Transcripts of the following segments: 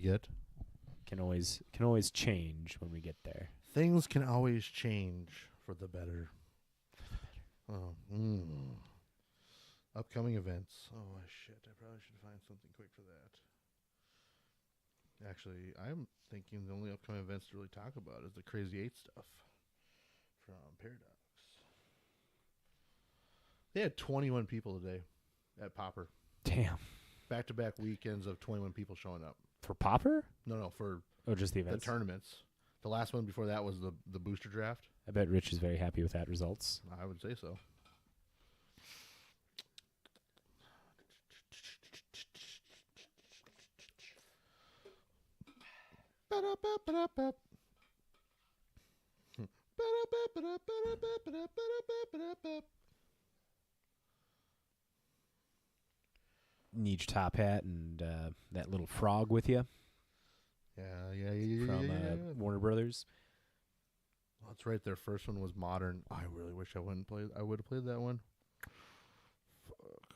Get Can always change when we get there. things can always change for the better. Oh, upcoming events. Oh shit! I probably should find something quick for that. Actually, I'm thinking the only upcoming events to really talk about is the Crazy 8 stuff from Paradox. They had 21 people today at Popper. Damn. Back-to-back weekends of 21 people showing up. For Popper? No, for Just the the events. tournaments. The last one before that was the booster draft. I bet Rich is very happy with that results. I would say so. Need your top hat and that little frog with you Yeah. from Warner Brothers. Well, that's right. Their first one was modern. I really wish I wouldn't play. I would have played that one. Fuck.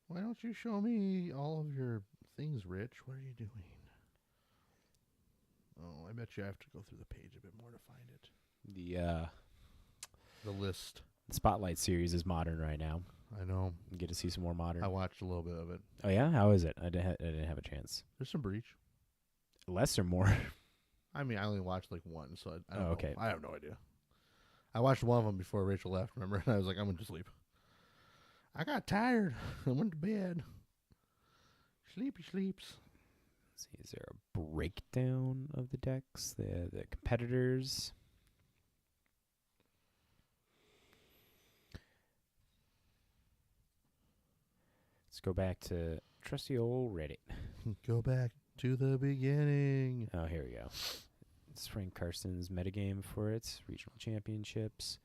Why don't you show me all of your things, Rich? What are you doing? Oh, I bet you I have to go through the page a bit more to find it. The list. The Spotlight series is modern right now. I know. You get to see some more modern. I watched a little bit of it. Oh yeah, how is it? I didn't have a chance. There's some breach. Less or more? I mean, I only watched like one, so I don't know. Okay. I have no idea. I watched one of them before Rachel left, remember? And I was like, I'm going to sleep. I got tired. I went to bed. Sleepy sleeps. Let's see, is there a breakdown of the decks? The competitors. Let's go back to trusty old Reddit. Go back to the beginning. Oh, here we go. It's Frank Carson's metagame for its regional championships.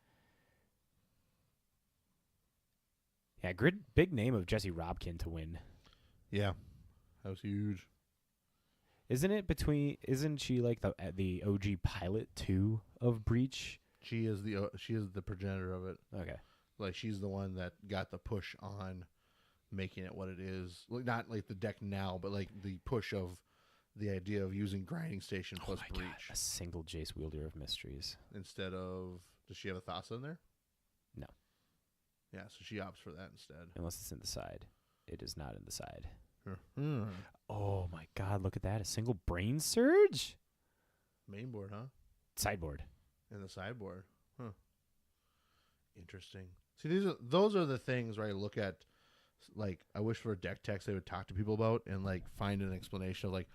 Yeah, big name of Jesse Robkin to win. Yeah, that was huge. Isn't she like the OG pilot too of Breach? She is the progenitor of it. Okay. Like she's the one that got the push on making it what it is. Like not like the deck now, but like the push of the idea of using Grinding Station plus Breach. God, a single Jace Wielder of Mysteries. Instead of, does she have a Thassa in there? No. Yeah, so she opts for that instead. Unless it's in the side. It is not in the side. Hmm. Oh my God, look at that. A single Brain Surge? Main board, huh? Sideboard. And the sideboard. Huh. Interesting. See, those are the things where I look at, like, I wish for a deck text they would talk to people about and, like, find an explanation of, like,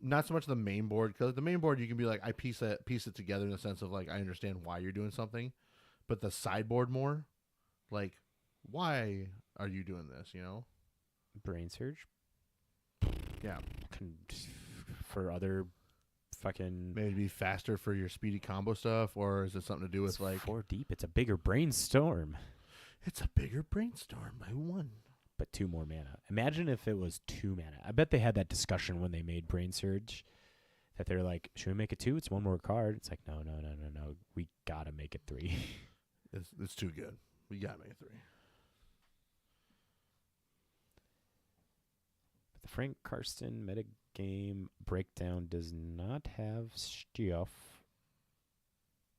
not so much the main board, because the main board you can be like, I piece it together in the sense of, like, I understand why you're doing something, but the sideboard more, like, why are you doing this, you know? Brain Surge? Yeah. For other fucking... Maybe be faster for your speedy combo stuff, or is it something to do with, it's like... 4 deep. It's a bigger brainstorm. It's a bigger brainstorm by 1. But 2 more mana. Imagine if it was 2 mana. I bet they had that discussion when they made Brain Surge. That they're like, should we make it 2? It's 1 more card. It's like, no. We gotta make it 3. It's too good. We gotta make it 3. But the Frank Karsten metagame breakdown does not have stuff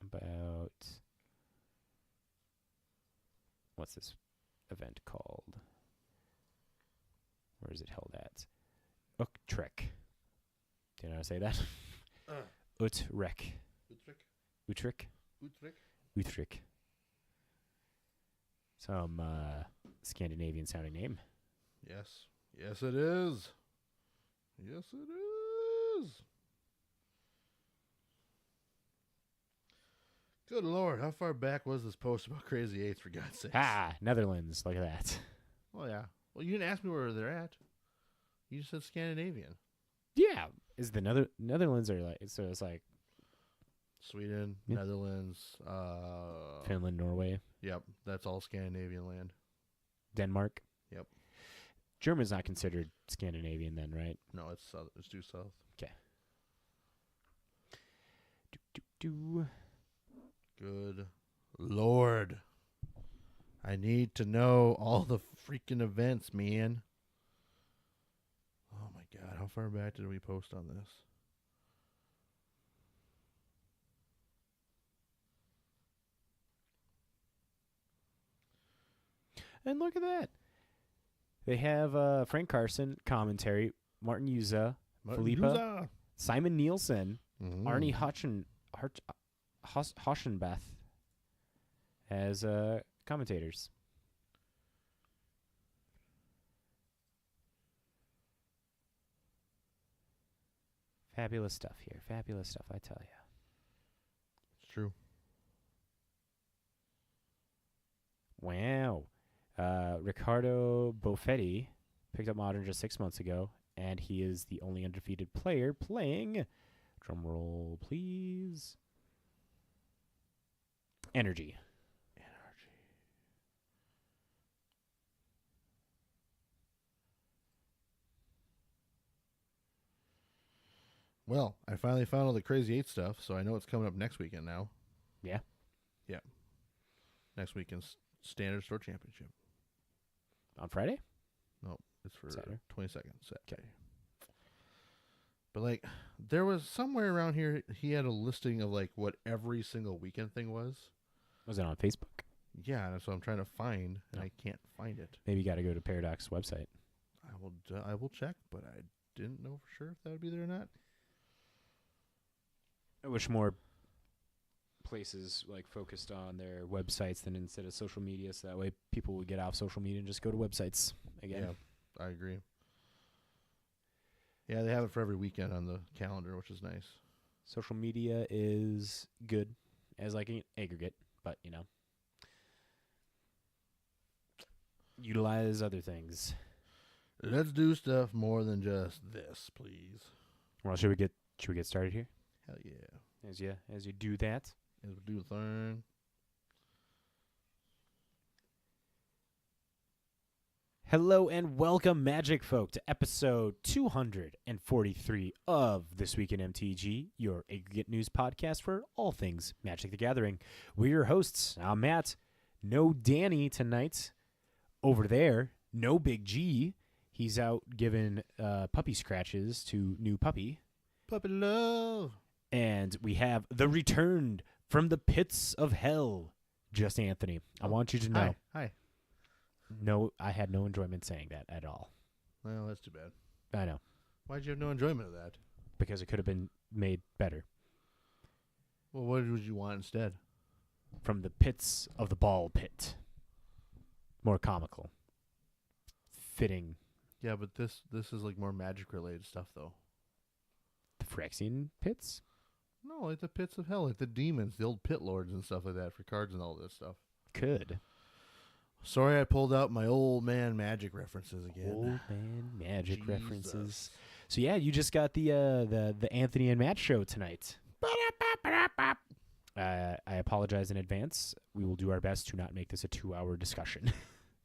about... What's this event called? Where is it held at? Utrecht. Do you know how to say that? Utrecht. Utrecht. Utrecht. Some Scandinavian sounding name. Yes. Yes, it is. Yes, it is. Good Lord, how far back was this post about Crazy Eights, for God's sake? Netherlands. Look at that. Oh, yeah. Well, you didn't ask me where they're at. You just said Scandinavian. Yeah. Is the Netherlands are like, so it's like Sweden, Yeah. Netherlands, Finland, Norway, Yep, that's all Scandinavian land. Denmark. Yep. German's not considered Scandinavian then, right? No, it's south. It's due south. Okay. Good Lord. I need to know all the freaking events, man. Oh how far back did we post on this? And look at that. They have Frank Carson, commentary, Martin Yuza, Philippa, Simon Nielsen, Arnie Hoschenbeth as commentators. Fabulous stuff here. Fabulous stuff, I tell you. It's true. Wow. Riccardo Boffetti picked up Modern just 6 months ago, and he is the only undefeated player playing, drum roll please, Energy. Well, I finally found all the Crazy 8 stuff, so I know it's coming up next weekend now. Yeah? Yeah. Next weekend's Standard Store Championship. On Friday? No, it's for Saturday. 22nd Saturday. Okay. But, like, there was somewhere around here, he had a listing of, like, what every single weekend thing was. Was it on Facebook? Yeah, that's what I'm trying to find, and I can't find it. Maybe you got to go to Paradox website. I will check, but I didn't know for sure if that would be there or not. I wish more places like focused on their websites than instead of social media, so that way people would get off social media and just go to websites again. Yeah, I agree. Yeah, they have it for every weekend on the calendar, which is nice. Social media is good as like an aggregate, but utilize other things. Let's do stuff more than just this, please. Well, should we get started here? Hell yeah. As you do that. As we do the thing. Hello and welcome, Magic folk, to episode 243 of This Week in MTG, your aggregate news podcast for all things Magic the Gathering. We're your hosts. I'm Matt. No Danny tonight. Over there, no Big G. He's out giving puppy scratches to new puppy. Puppy love. And we have the returned from the pits of hell, Just Anthony. I want you to know. Hi. No, I had no enjoyment saying that at all. Well, that's too bad. I know. Why'd you have no enjoyment of that? Because it could have been made better. Well, what would you want instead? From the pits of the ball pit. More comical. Fitting. Yeah, but this is like more magic-related stuff, though. The Phyrexian pits? No, like the pits of hell, like the demons, the old pit lords and stuff like that for cards and all this stuff. Could. Sorry I pulled out my old man magic references again. Old man magic references. So yeah, you just got the Anthony and Matt show tonight. I apologize in advance. We will do our best to not make this a 2-hour discussion.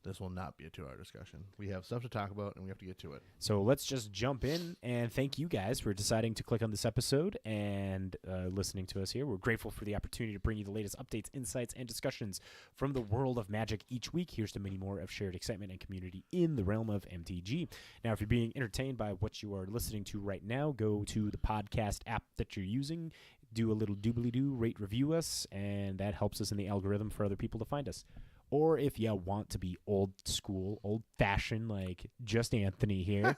This will not be a 2-hour discussion. We have stuff to talk about, and we have to get to it. So let's just jump in, and thank you guys for deciding to click on this episode and listening to us here. We're grateful for the opportunity to bring you the latest updates, insights, and discussions from the world of Magic each week. Here's to many more of shared excitement and community in the realm of MTG. Now, if you're being entertained by what you are listening to right now, go to the podcast app that you're using, do a little doobly-doo, rate, review us, and that helps us in the algorithm for other people to find us. Or if you want to be old school, old-fashioned, like Just Anthony here,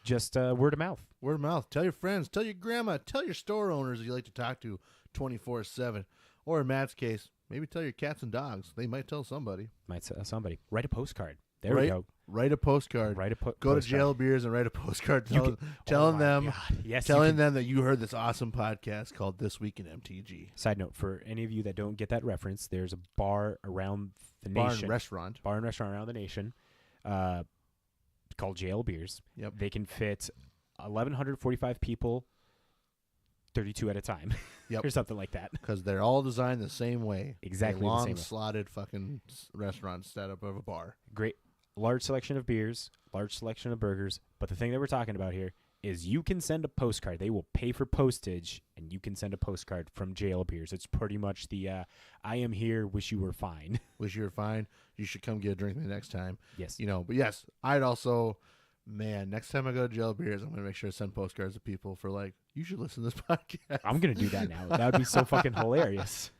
just word of mouth. Word of mouth. Tell your friends. Tell your grandma. Tell your store owners that you like to talk to 24/7. Or in Matt's case, maybe tell your cats and dogs. They might tell somebody. Might tell somebody. Write a postcard. There we go. Write a postcard. Go to Jail Beers and write a postcard telling them that you heard this awesome podcast called This Week in MTG. Side note, for any of you that don't get that reference, there's a bar around the nation. Bar and restaurant around the nation called Jail Beers. Yep. They can fit 1,145 people, 32 at a time. Yep. Or something like that. Because they're all designed the same way. Exactly a long, the same way. slotted fucking restaurant setup of a bar. Great. Large selection of beers, large selection of burgers. But the thing that we're talking about here is you can send a postcard. They will pay for postage, and you can send a postcard from Jail Beers. It's pretty much the I am here, wish you were fine. Wish you were fine. You should come get a drink with me next time. Yes. But yes, I'd also Man, next time I go to Jail Beers, I'm gonna make sure to send postcards to people for like, you should listen to this podcast. I'm gonna do that now. That would be so fucking hilarious.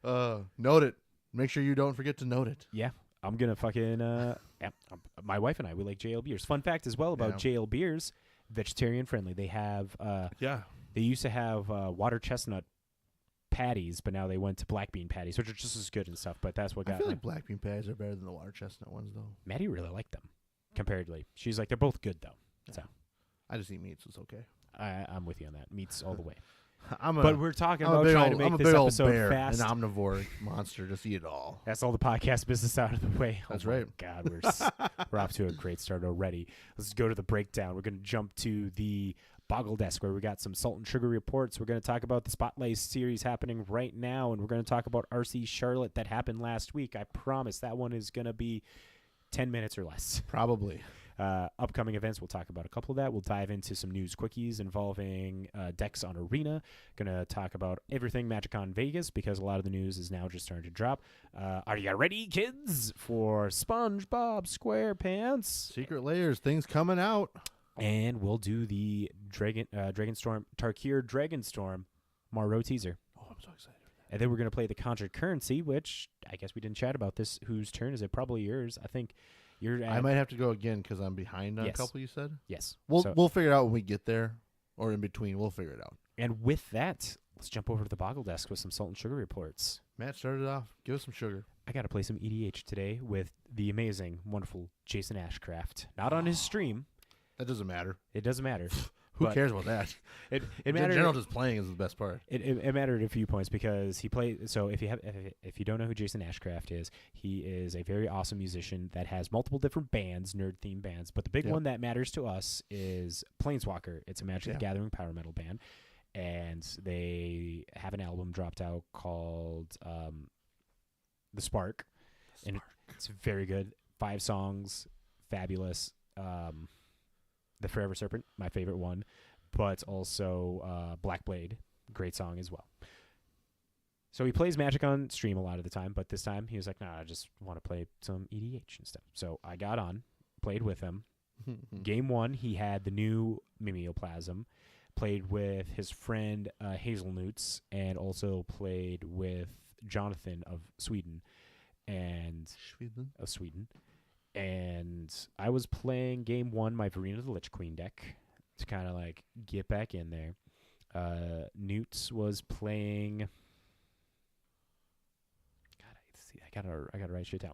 Note it. Make sure you don't forget to note it. Yeah, I'm gonna fucking. My wife and I, we like JL Beers. Fun fact as well about JL Beers, vegetarian friendly. They have They used to have water chestnut patties, but now they went to black bean patties, which are just as good and stuff. But that's what got. I feel like black bean patties are better than the water chestnut ones, though. Maddie really liked them comparatively. She's like, they're both good though. Yeah. So I just eat meat, so it's okay. I'm with you on that. Meats all the way. But we're talking about trying to make this episode fast. An omnivore monster. Just eat it all. That's all the podcast business out of the way. That's right. God, we're off to a great start already. Let's go to the breakdown. We're going to jump to the Boggle Desk, where we got some Salt and Sugar reports. We're going to talk about the Spotlight series happening right now, and we're going to talk about RC Charlotte that happened last week. I promise that one is going to be 10 minutes or less. Probably. Upcoming events, we'll talk about a couple of that. We'll dive into some news quickies involving decks on Arena. Going to talk about everything MagicCon Vegas, because a lot of the news is now just starting to drop. Are you ready, kids, for SpongeBob SquarePants? Secret Layers, things coming out. And we'll do the Dragonstorm, Tarkir Dragonstorm Marrow teaser. Oh, I'm so excited for that. And then we're going to play the Conjured Currency, which I guess we didn't chat about this. Whose turn is it? Probably yours. I think you're at, I might have to go again because I'm behind on a couple you said. Yes. We'll figure it out when we get there, or in between. We'll figure it out. And with that, let's jump over to the Boggle Desk with some Salt and Sugar reports. Matt started off. Give us some sugar. I got to play some EDH today with the amazing, wonderful Jason Ashcraft. Not on his stream. That doesn't matter. It doesn't matter. Who cares about that? It mattered. In general, just playing is the best part. It mattered a few points because he played. So if you don't know who Jason Ashcraft is, he is a very awesome musician that has multiple different bands, nerd themed bands. But the big one that matters to us is Planeswalker. It's a Magic the Gathering power metal band, and they have an album dropped out called The Spark, and it's very good. 5 songs, fabulous. The Forever Serpent, my favorite one, but also Black Blade, great song as well. So he plays Magic on stream a lot of the time, but this time he was like, nah, I just want to play some EDH and stuff. So I got on, played with him. Game 1, he had the new Mimeoplasm, played with his friend Hazelnuts, and also played with Jonathan of Sweden. And I was playing game 1, my Verena the Lich Queen deck, to kind of like get back in there. Newts was playing. God, I gotta write shit down.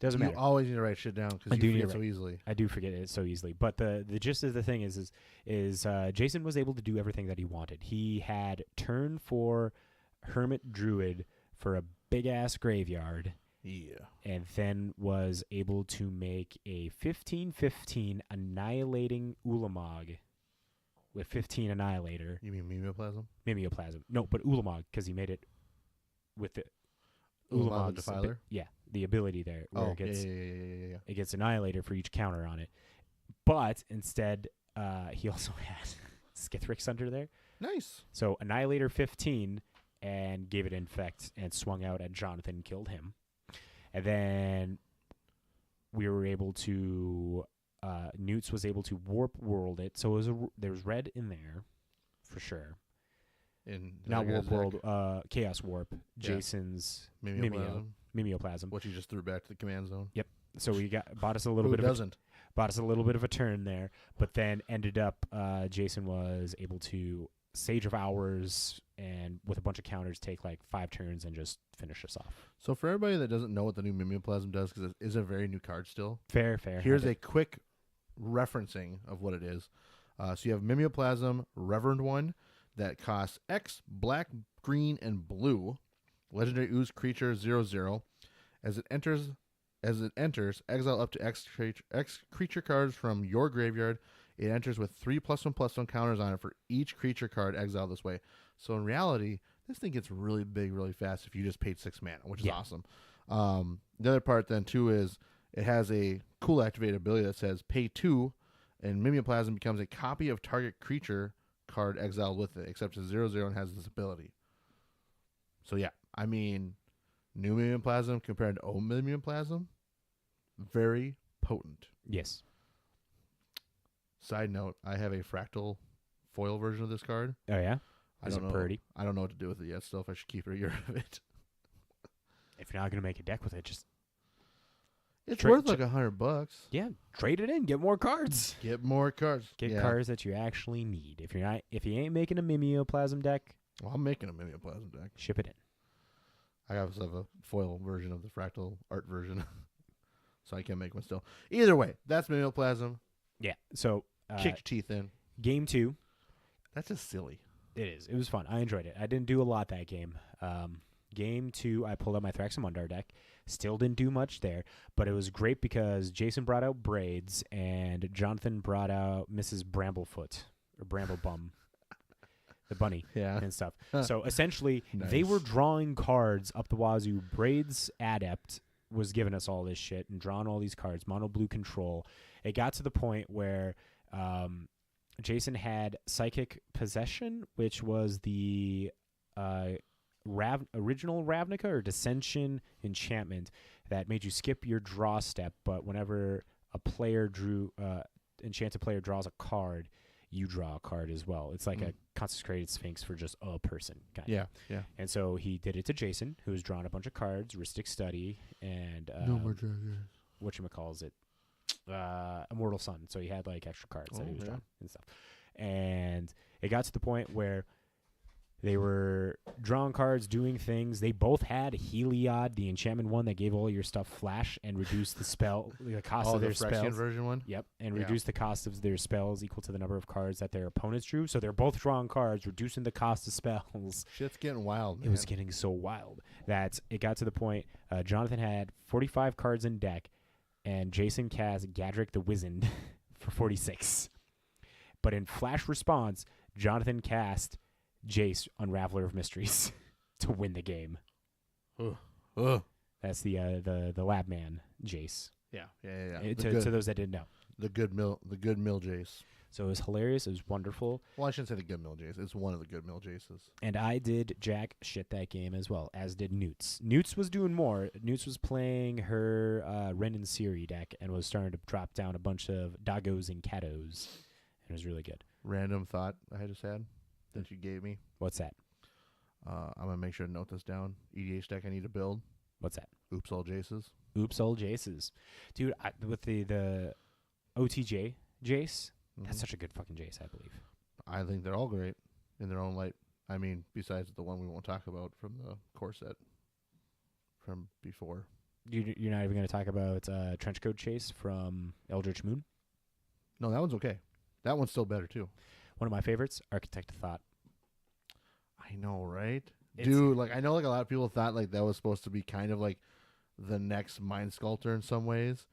Doesn't matter. You always need to write shit down because you forget so easily. I do forget it so easily. But the gist of the thing is Jason was able to do everything that he wanted. He had turn 4 Hermit Druid for a big ass graveyard. Yeah. And then was able to make a 15/15 Annihilating Ulamog with 15 Annihilator. You mean Mimeoplasm? Mimeoplasm. No, but Ulamog, because he made it with the Ulamog Defiler? The ability there. Where it gets, yeah. It gets Annihilator for each counter on it. But instead, he also had Skithrix under there. Nice. So Annihilator 15 and gave it Infect and swung out at Jonathan and killed him. And then we were able to, Newts was able to warp world it. So there was red in there, for sure. Not warp world, Chaos Warp, Jason's Mimeoplasm. Which he just threw back to the command zone. Yep. So we bought us a little bit of a turn there, but then ended up, Jason was able to Sage of Hours and with a bunch of counters take like 5 turns and just finish us off. So for everybody that doesn't know what the new Mimeoplasm does, because it is a very new card still. Fair. Here's a quick referencing of what it is. So you have Mimeoplasm Reverend 1 that costs X, black, green, and blue. Legendary Ooze creature 0/0. As it enters, exile up to X creature cards from your graveyard. It enters with 3 +1/+1 counters on it for each creature card exiled this way. So in reality, this thing gets really big really fast if you just paid 6 mana, which is awesome. The other part then too is it has a cool activated ability that says pay 2, and Mimeoplasm becomes a copy of target creature card exiled with it, except it's 0/0 and has this ability. So yeah, I mean, new Mimeoplasm compared to old Mimeoplasm, very potent. Yes. Side note: I have a fractal foil version of this card. Oh yeah. I Is don't it know. pretty? I don't know what to do with it yet. Still, if I should keep it or get rid of it. If you're not gonna make a deck with it, just It's Tra- worth like $100. yeah, trade it in, get more cards. Get more cards. Get cards that you actually need. If you ain't making a Mimeoplasm deck, Well, I'm making a Mimeoplasm deck. ship it in. I also have a foil version of the fractal art version, so I can make one still. Either way, that's Mimeoplasm. Yeah. So Kick your teeth in. game 2. That's just silly. It is. It was fun. I enjoyed it. I didn't do a lot that game. Game 2, I pulled out my Thraxamundar deck. Still didn't do much there, but it was great because Jason brought out Braids and Jonathan brought out Mrs. Bramblefoot or Bramblebum, the bunny, Yeah. and stuff. So essentially, they were drawing cards up the wazoo. Braids Adept was giving us all this shit and drawing all these cards. Mono blue control. It got to the point where Jason had Psychic Possession, which was the original Ravnica or Dissension enchantment that made you skip your draw step, but whenever a player enchanted player draws a card, you draw a card as well. It's like a consecrated sphinx for just a person. Yeah. And so he did it to Jason, who's drawn a bunch of cards, Rhystic Study, and No more dragons. whatchamacalls it, Immortal Sun. So he had like extra cards that he was drawing and stuff. And it got to the point where they were drawing cards, doing things. They both had Heliod, the enchantment one that gave all your stuff flash and reduced the cost of their Phyrexian spells. version one? Yep, and reduced the cost of their spells equal to the number of cards that their opponents drew. So they're both drawing cards, reducing the cost of spells. Shit's getting wild, man. It was getting so wild that it got to the point Jonathan had 45 cards in deck, and Jason cast Gadrick the Wizened for 46. But in flash response, Jonathan cast Jace, Unraveler of Mysteries, to win the game. That's the lab man, Jace. Yeah. To those that didn't know, the good mill Jace. so it was hilarious. It was wonderful, Well, I shouldn't say the good mill Jace. It's one of the good mill Jaces. and I did jack shit that game as well, as did Newts. Newts was doing more. Newts was playing her Ren and Siri deck and was starting to drop down a bunch of Daggos and Katos, and it was really good. Random thought I just had that you gave me. What's that? I'm gonna make sure to note this down. EDH deck I need to build. What's that? Oops, all Jaces. Oops, all Jaces. Dude, with the OTJ Jace, that's such a good fucking Jace, I believe. I think they're all great in their own light. I mean, besides the one we won't talk about from the core set from before. You're not even going to talk about Trenchcoat Chase from Eldritch Moon? No, that one's okay. That one's still better, too. One of my favorites, Architect of Thought. I know, right? It's- Dude, like I know like a lot of people thought like that was supposed to be kind of like the next Mind Sculptor in some ways.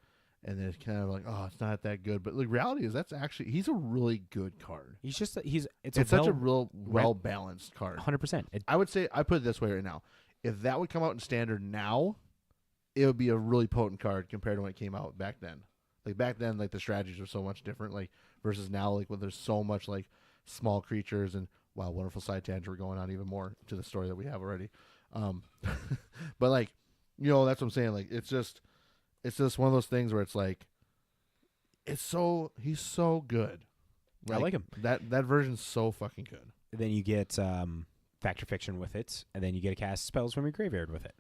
And then it's kind of like, oh, it's not that good. But the reality is that's actually he's a really good card. It's such a real well balanced card. 100%. I would say I put it this way right now. If that would come out in standard now, it would be a really potent card compared to when it came out back then. Like back then, like the strategies were so much different, like versus now, like when there's so much like small creatures and wow, wonderful side tangent. We're going on even more to the story that we have already. But like, you know, that's what I'm saying. Like it's just one of those things where it's like, he's so good. I like him. That version's so fucking good. Then you get Factor Fiction with it, and then you get to cast spells from your graveyard with it.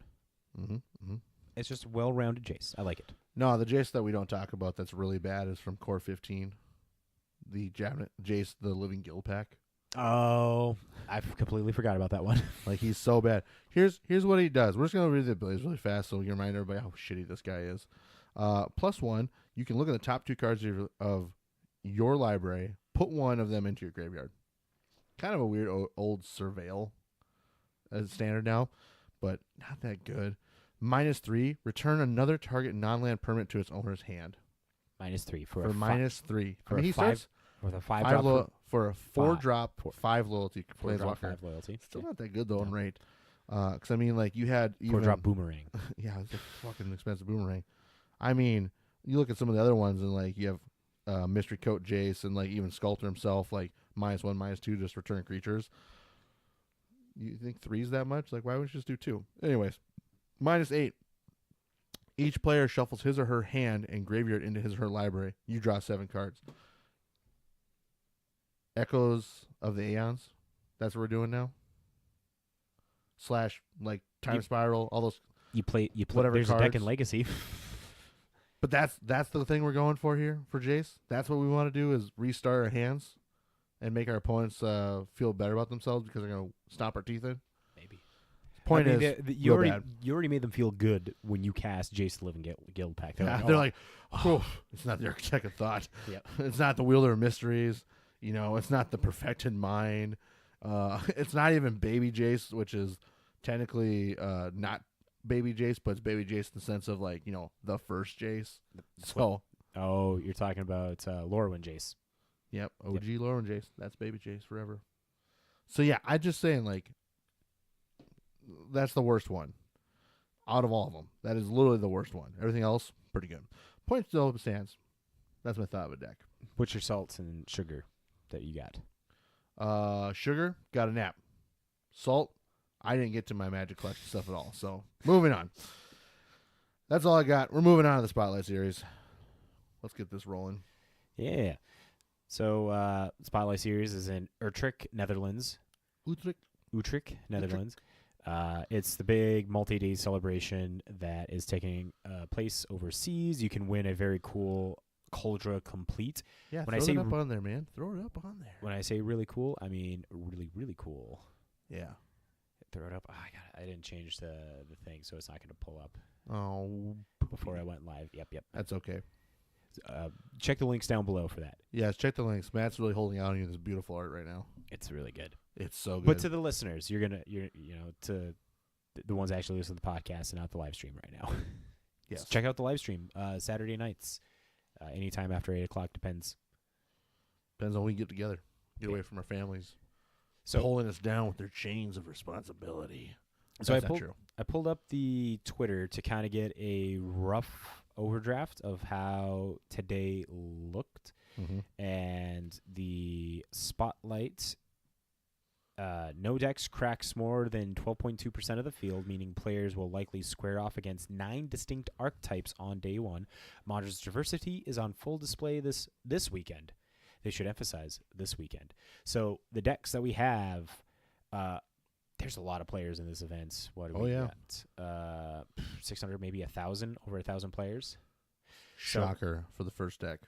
It's just a well-rounded Jace. I like it. No, the Jace that we don't talk about that's really bad is from Core 15. The Jace, the Living Guild pack. Oh, I completely forgot about that one. Like he's so bad. Here's what he does. We're just gonna read the abilities really fast so you can remind everybody how shitty this guy is. +1, you can look at the top 2 cards of your library, put one of them into your graveyard. Kind of a weird old surveil as standard now, but not that good. -3, return another target non-land permanent to its owner's hand. -3 For -3. For I mean, he starts with a 5-drop for a 4-drop, 5 loyalty planeswalker. 5 loyalty. Still not that good though in rate. Because I mean, like you had even 4-drop Boomerang. yeah, it's a fucking expensive boomerang. I mean, you look at some of the other ones and like you have Mystery Coat Jace and like even Sculptor himself, like -1, -2, just return creatures. You think 3's that much? Like, why would you just do 2? Anyways, -8. Each player shuffles his or her hand and graveyard into his or her library. You draw 7 cards. Echoes of the Aeons. That's what we're doing now. / like Time Spiral, all those. You play. Whatever There's a deck in cards. Legacy. But that's the thing we're going for here for Jace. That's what we want to do is restart our hands and make our opponents feel better about themselves because they're going to stomp our teeth in. Maybe. Point I mean, is, you bad. already made them feel good when you cast Jace the Living Guild Pack. They're like, oh, it's not their second thought. Yep. It's not the Wielder of Mysteries. It's not the Perfected Mind. It's not even Baby Jace, which is technically not Baby Jace, but it's Baby Jace in the sense of like, the first Jace. Oh, you're talking about Lorwyn Jace. Yep, OG Lorwyn Jace. That's Baby Jace forever. So yeah, I'm just saying like, that's the worst one out of all of them. That is literally the worst one. Everything else, pretty good. Point still stands. That's my thought of a deck. What's your salts and sugar that you got? Sugar, got a nap. Salt, I didn't get to my Magic Collection stuff at all. So, moving on. That's all I got. We're moving on to the Spotlight Series. Let's get this rolling. Yeah. So, Spotlight Series is in Utrecht, Netherlands. Utrecht, Netherlands. It's the big multi-day celebration that is taking place overseas. You can win a very cool Cauldron Complete. Yeah, throw it up on there, man. Throw it up on there. When I say really cool, I mean really, really cool. Yeah. Throw it up. Oh, I didn't change the thing, so it's not going to pull up. Oh. Before I went live. Yep. That's okay. Check the links down below for that. Yes, check the links. Matt's really holding out on you this beautiful art right now. It's really good. It's so good. But to the listeners, you're to the ones actually listening to the podcast and not the live stream right now. Yes. So check out the live stream Saturday nights, anytime after 8:00. Depends on when we get together. Get away from our families. So pulling us down with their chains of responsibility. So I pulled up the Twitter to kind of get a rough overdraft of how today looked, and the Spotlight. No decks cracks more than 12.2% of the field, meaning players will likely square off against 9 distinct archetypes on day one. Modern's diversity is on full display this weekend. They should emphasize this weekend. So the decks that we have, there's a lot of players in this event. What do we got? 600, maybe 1,000, over 1,000 players. Shocker for the first deck.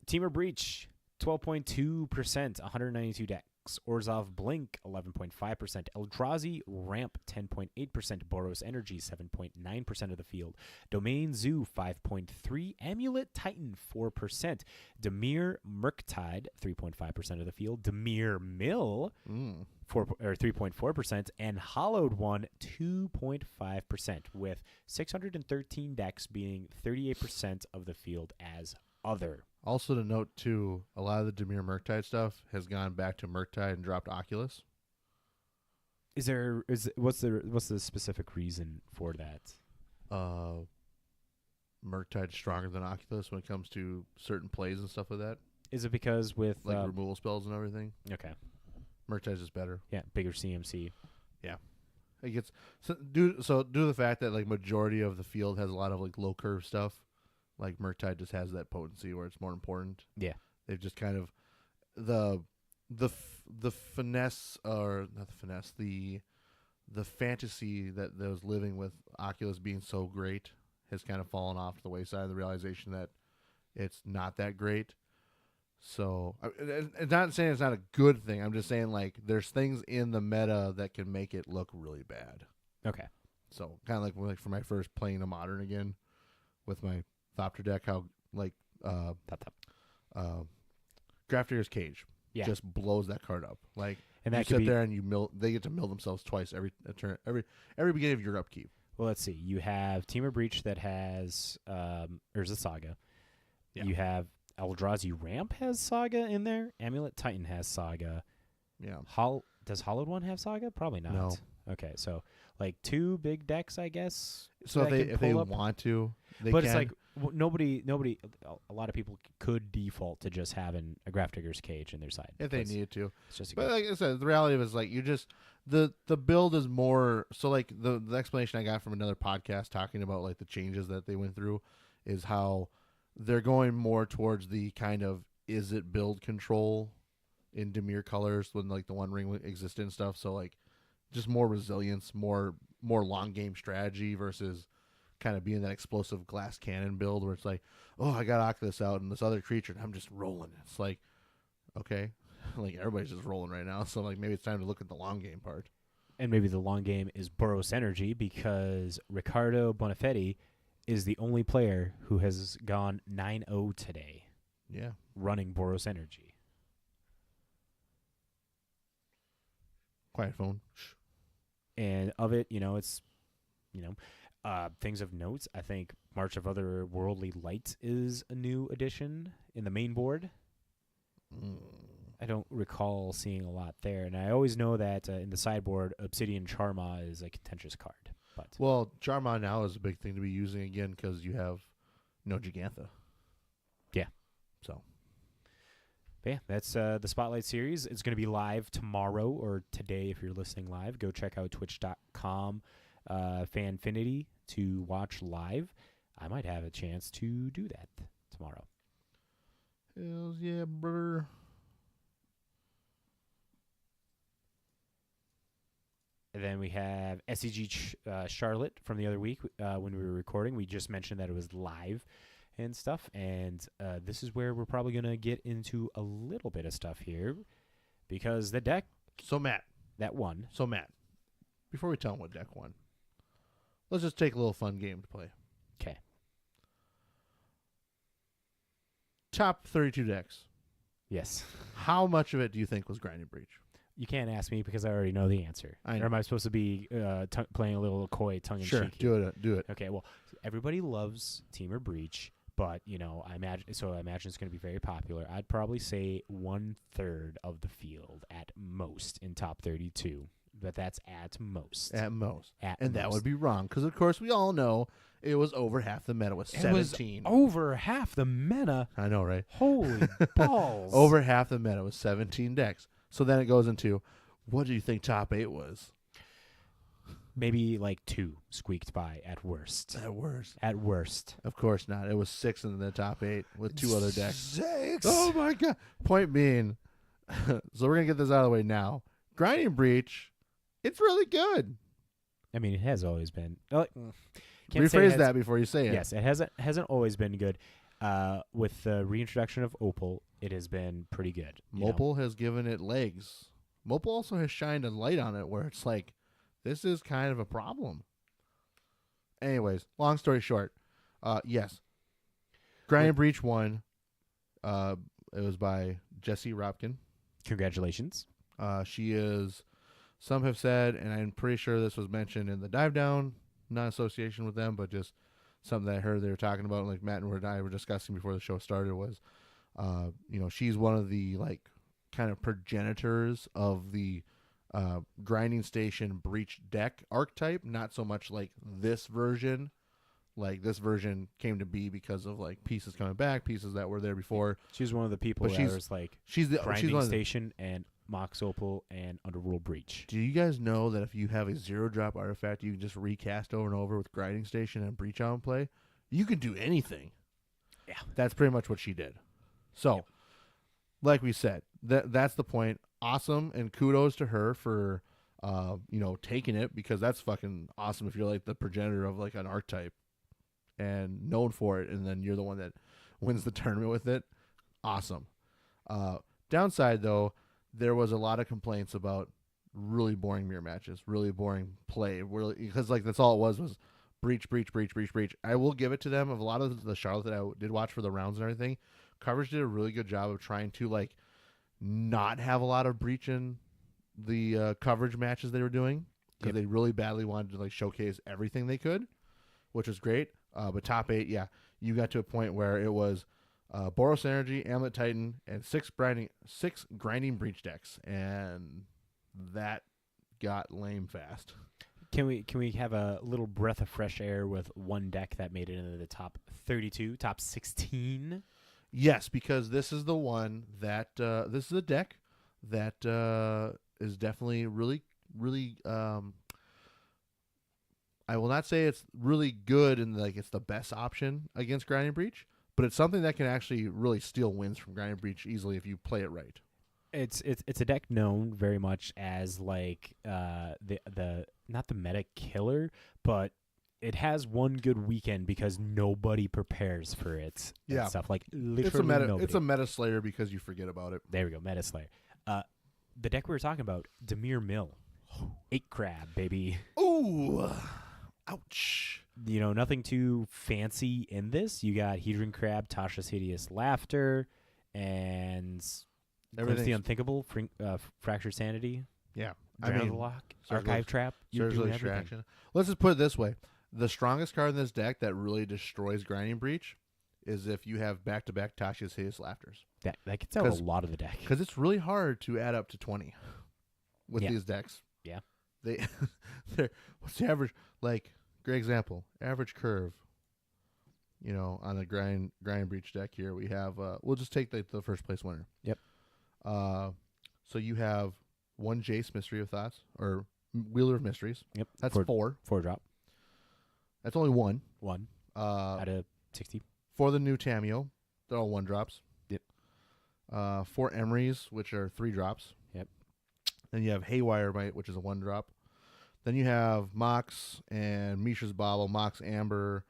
Teamer Breach, 12.2%, 192 decks. Orzhov Blink, 11.5%. Eldrazi Ramp, 10.8%. Boros Energy, 7.9% of the field. Domain Zoo, 5.3%. Amulet Titan, 4%. Demir Murktide, 3.5% of the field. Demir Mill, 3.4%. And Hollowed One, 2.5%, with 613 decks being 38% of the field as other. Also to note, too, a lot of the Demir Murktide stuff has gone back to Murktide and dropped Oculus. What's the specific reason for that? Murktide's stronger than Oculus when it comes to certain plays and stuff like that. Is it because with like removal spells and everything? Okay. Murktide's just better. Yeah, bigger CMC. Yeah. It gets due to the fact that like majority of the field has a lot of like low curve stuff. Like Murktide just has that potency where it's more important. Yeah, they've just kind of the finesse, or not the finesse, the fantasy that was living with Oculus being so great has kind of fallen off to the wayside. The realization that it's not that great. So it's not saying it's not a good thing. I'm just saying like there's things in the meta that can make it look really bad. Okay. So kind of like for my first playing a Modern again with my Thopter deck, how like Grafdigger's Cage just blows that card up. Like, and that you sit there and they get to mill themselves twice every turn, every beginning of your upkeep. Well, let's see. You have Teamer Breach that has Urza Saga. Yeah. You have Eldrazi Ramp has Saga in there. Amulet Titan has Saga. Yeah. Does Hollowed One have Saga? Probably not. No. Okay, so like 2 big decks, I guess. So if they want to, they but can. It's like nobody. A lot of people could default to just having a Grafdigger's Cage in their side if they needed to. It's just but like I said, the reality of it is like you just the build is more. So like the explanation I got from another podcast talking about like the changes that they went through is how they're going more towards the kind of is it build control in Dimir colors when like the One Ring existed and stuff. So like just more resilience, more long game strategy versus kind of being that explosive glass cannon build where it's like, oh, I got Oculus out and this other creature and I'm just rolling. It's like, okay, like everybody's just rolling right now. So like maybe it's time to look at the long game part. And maybe the long game is Boros Energy because Riccardo Bonifetti is the only player who has gone 9-0 today. Yeah. Running Boros Energy. Quiet phone. Shh. And of it, it's, things of note. I think March of Otherworldly Light is a new addition in the main board. I don't recall seeing a lot there. And I always know that in the sideboard, Obsidian Charma is a contentious card. But Well, Charma now is a big thing to be using again because you have no Gigantha. Yeah. So. But yeah, that's the Spotlight Series. It's going to be live tomorrow or today if you're listening live. Go check out twitch.com Fanfinity to watch live. I might have a chance to do that tomorrow. Hells yeah, brother. And then we have SEG Charlotte from the other week when we were recording. We just mentioned that it was live and stuff. And this is where we're probably going to get into a little bit of stuff here because the deck So, Matt. that won. So, Matt, before we tell them what deck won, let's just take a little fun game to play. Okay. Top 32 decks. Yes. How much of it do you think was Grinding Breach? You can't ask me because I already know the answer. I know. Or am I supposed to be playing a little coy tongue-in-cheek? Sure, do it. Okay, well, everybody loves Team or Breach, but, I imagine it's going to be very popular. I'd probably say 1/3 of the field at most in top 32, but that's at most. At most. And that would be wrong because, of course, we all know it was over half the meta with 17. It was over half the meta. I know, right? Holy balls. Over half the meta was 17 decks. So then it goes into, what do you think top 8 was? Maybe like 2 squeaked by at worst. At worst. At worst. Of course not. It was 6 in the top 8 with 2 other decks. 6? Oh, my God. Point being, so we're going to get this out of the way now. Grinding Breach, it's really good. I mean, it has always been. Rephrase that before you say it. Yes, it hasn't always been good. With the reintroduction of Opal, it has been pretty good. Mopal has given it legs. Mopal also has shined a light on it where it's like, this is kind of a problem. Anyways, long story short, yes. Grinding Breach won. It was by Jessie Robkin. Congratulations. She is, some have said, and I'm pretty sure this was mentioned in the Dive Down, not association with them, but just something that I heard they were talking about, like Matt and I were discussing before the show started, was, she's one of the like kind of progenitors of the Grinding Station Breach deck archetype. Not so much like this version. Like this version came to be because of like pieces coming back, pieces that were there before. She's one of the people that was like Grinding Station and Mox Opal and Underworld Breach. Do you guys know that if you have a 0-drop artifact you can just recast over and over with Grinding Station and Breach out and play? You can do anything. Yeah. That's pretty much what she did. So, like we said, that's the point. Awesome, and kudos to her for, taking it, because that's fucking awesome if you're like the progenitor of like an archetype and known for it, and then you're the one that wins the tournament with it. Awesome. Downside, though, there was a lot of complaints about really boring mirror matches, really boring play, really, because like that's all it was breach. I will give it to them. Of a lot of the Charlotte that I did watch for the rounds and everything, coverage did a really good job of trying to like not have a lot of breach in the coverage matches they were doing, because they really badly wanted to like showcase everything they could, which was great. But top 8, yeah, you got to a point where it was Boros Energy, Amulet Titan, and 6 grinding breach decks, and that got lame fast. Can we have a little breath of fresh air with one deck that made it into the top 32, top 16? Yes, because this is the one that this is a deck that is definitely really, really. I will not say it's really good and like it's the best option against Grinding Breach, but it's something that can actually really steal wins from Grinding Breach easily if you play it right. It's a deck known very much as like the not the meta killer, but it has one good weekend because nobody prepares for it. Yeah. And stuff like literally It's a meta. nobody. It's a meta slayer because you forget about it. There we go, Meta Slayer. The deck we were talking about, Demir Mill, 8 crab baby. Ooh, ouch. Nothing too fancy in this. You got Hedron Crab, Tasha's Hideous Laughter, and Glimpse the Unthinkable, Fractured Sanity. Yeah, Drown of the Lock, Archive Trap. You're doing everything. Let's just put it this way: the strongest card in this deck that really destroys Grinding Breach is if you have back-to-back Tasha's Hideous Laughters. That gets out a lot of the deck because it's really hard to add up to 20 with these decks. Yeah, what's the average? Like, great example, average curve. On the grind breach deck here, we have. We'll just take the first place winner. Yep. So you have 1 Jace Mystery of Thoughts or Wheeler of Mysteries. Yep. That's 4 drop. That's only 1. Out of 60. For the new Tameo, they're all 1 drops. Yep. 4 Emeries, which are 3 drops. Yep. Then you have Haywire Might, which is a 1 drop. Then you have Mox and Mishra's Bauble, Mox Amber.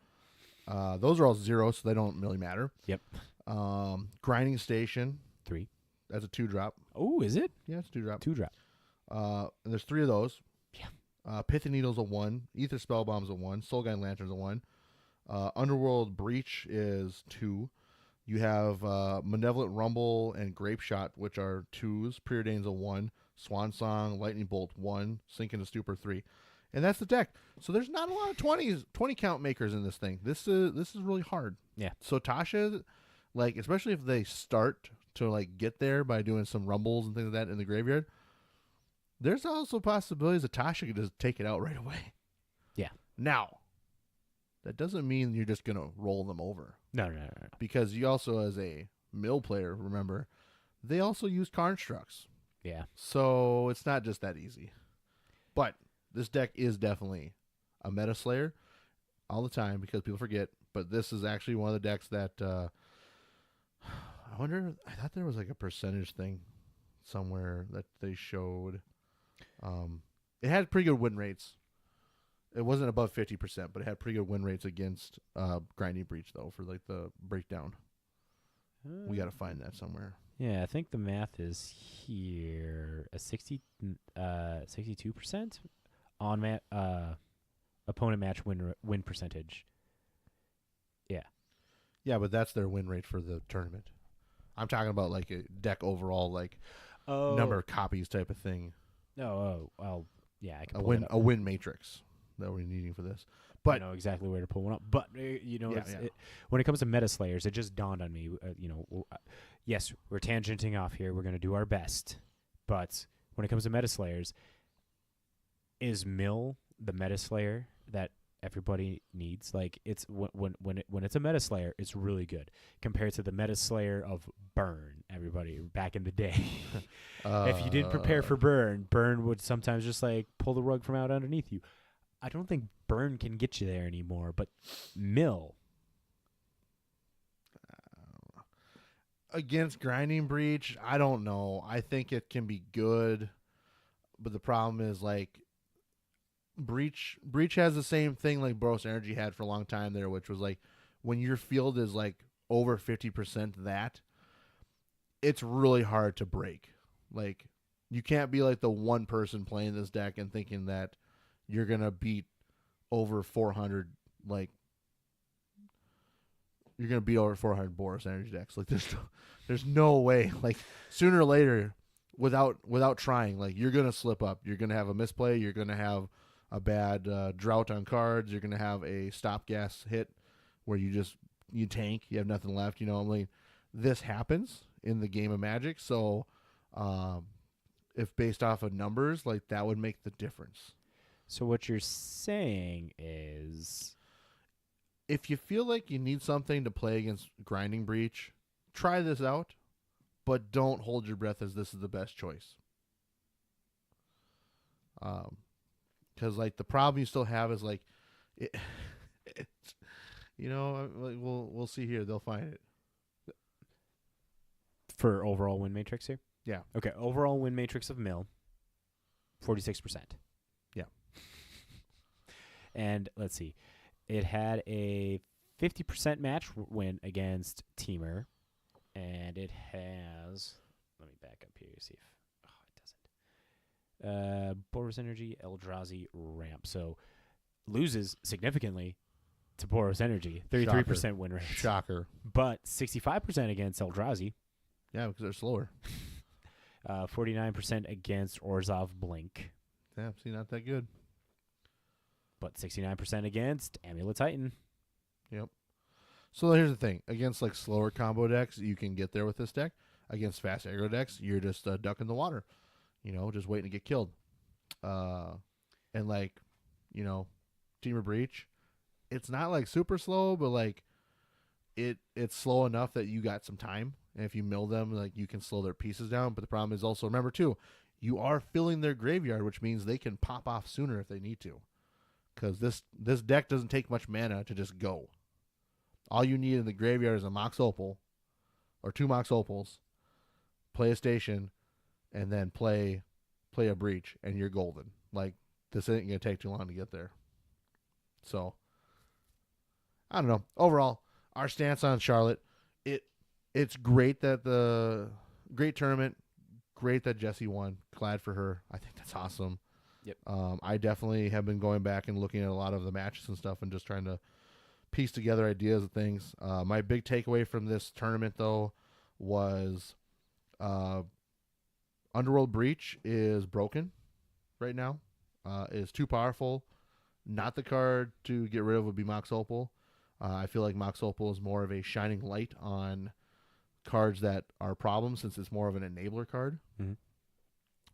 Those are all 0, so they don't really matter. Yep. Grinding Station. 3. That's a 2 drop. Oh, is it? Yeah, it's a 2 drop. 2 drop. And there's 3 of those. Yeah. Pithy Needle's a 1. Ether Spellbomb's a 1. Soulguide Lantern's a 1. Underworld Breach is 2. You have Malevolent Rumble and Grape Shot, which are 2s. Preordain's a 1. Swan Song, Lightning Bolt 1. Sink into Stupor 3. And that's the deck. So there's not a lot of 20 count makers in this thing. This is really hard. Yeah. So Tasha, like, especially if they start to like get there by doing some rumbles and things like that in the graveyard, there's also possibilities that Tasha could just take it out right away. Yeah. Now, that doesn't mean you're just gonna roll them over. No. Because you also, as a mill player, remember, they also use constructs. Yeah. So it's not just that easy. But this deck is definitely a meta slayer all the time because people forget. But this is actually one of the decks that I thought there was like a percentage thing somewhere that they showed. It had pretty good win rates. It wasn't above 50%, but it had pretty good win rates against Grinding Breach, though, for like the breakdown. We got to find that somewhere. Yeah, I think the math is here. A 62% on opponent match win percentage. Yeah. Yeah, but that's their win rate for the tournament. I'm talking about like a deck overall, like number of copies type of thing. Oh, well, yeah, I can a win matrix that we're needing for this. But I know exactly where to pull one up. But when it comes to meta slayers, it just dawned on me. Yes, we're tangenting off here. We're going to do our best. But when it comes to meta slayers, is Mill the meta slayer that everybody needs? Like, it's when it's a meta slayer, it's really good compared to the meta slayer of Burn. Everybody back in the day, if you didn't prepare for Burn would sometimes just like pull the rug from out underneath you. I don't think Burn can get you there anymore, but Mill against Grinding Breach, I don't know. I think it can be good, but the problem is like Breach has the same thing like Boros Energy had for a long time there, which was like when your field is like over 50% that, it's really hard to break. Like, you can't be like the one person playing this deck and thinking that you're going to beat over 400, like, you're going to beat over 400 Boros Energy decks. Like, there's no way. Like, sooner or later, without trying, like, you're going to slip up. You're going to have a misplay. You're going to have a bad drought on cards. You're going to have a stop gas hit where you tank. You have nothing left. I mean, this happens in the game of Magic. So, if based off of numbers, like, that would make the difference. So what you're saying is, if you feel like you need something to play against Grinding Breach, try this out, but don't hold your breath as this is the best choice. Because like the problem you still have is like, like we'll see here. They'll find it for overall win matrix here. Yeah. Okay. Overall win matrix of Mill, 46%. Yeah. And let's see. It had a 50% match win against Teamer. And it has... Let me back up here to see if... Oh, it doesn't. Boros Energy, Eldrazi, Ramp. So loses significantly to Boros Energy. 33% win rate. Shocker. But 65% against Eldrazi. Yeah, because they're slower. 49% against Orzhov Blink. Yeah, see, not that good. But 69% against Amulet Titan. Yep. So here's the thing. Against like slower combo decks, you can get there with this deck. Against fast aggro decks, you're just a duck in the water. Just waiting to get killed. And like, Teamer Breach, it's not like super slow, but like it's slow enough that you got some time. And if you mill them, like you can slow their pieces down. But the problem is also, remember too, you are filling their graveyard, which means they can pop off sooner if they need to. Because this deck doesn't take much mana to just go. All you need in the graveyard is a Mox Opal, or 2 Mox Opals, play a station, and then play a Breach, and you're golden. Like, this ain't going to take too long to get there. So, I don't know. Overall, our stance on Charlotte, it's great that great tournament, great that Jessie won. Glad for her. I think that's awesome. Yep. I definitely have been going back and looking at a lot of the matches and stuff and just trying to piece together ideas of things. My big takeaway from this tournament, though, was Underworld Breach is broken right now. Is too powerful. Not the card to get rid of would be Mox Opal. I feel like Mox Opal is more of a shining light on cards that are problems, since it's more of an enabler card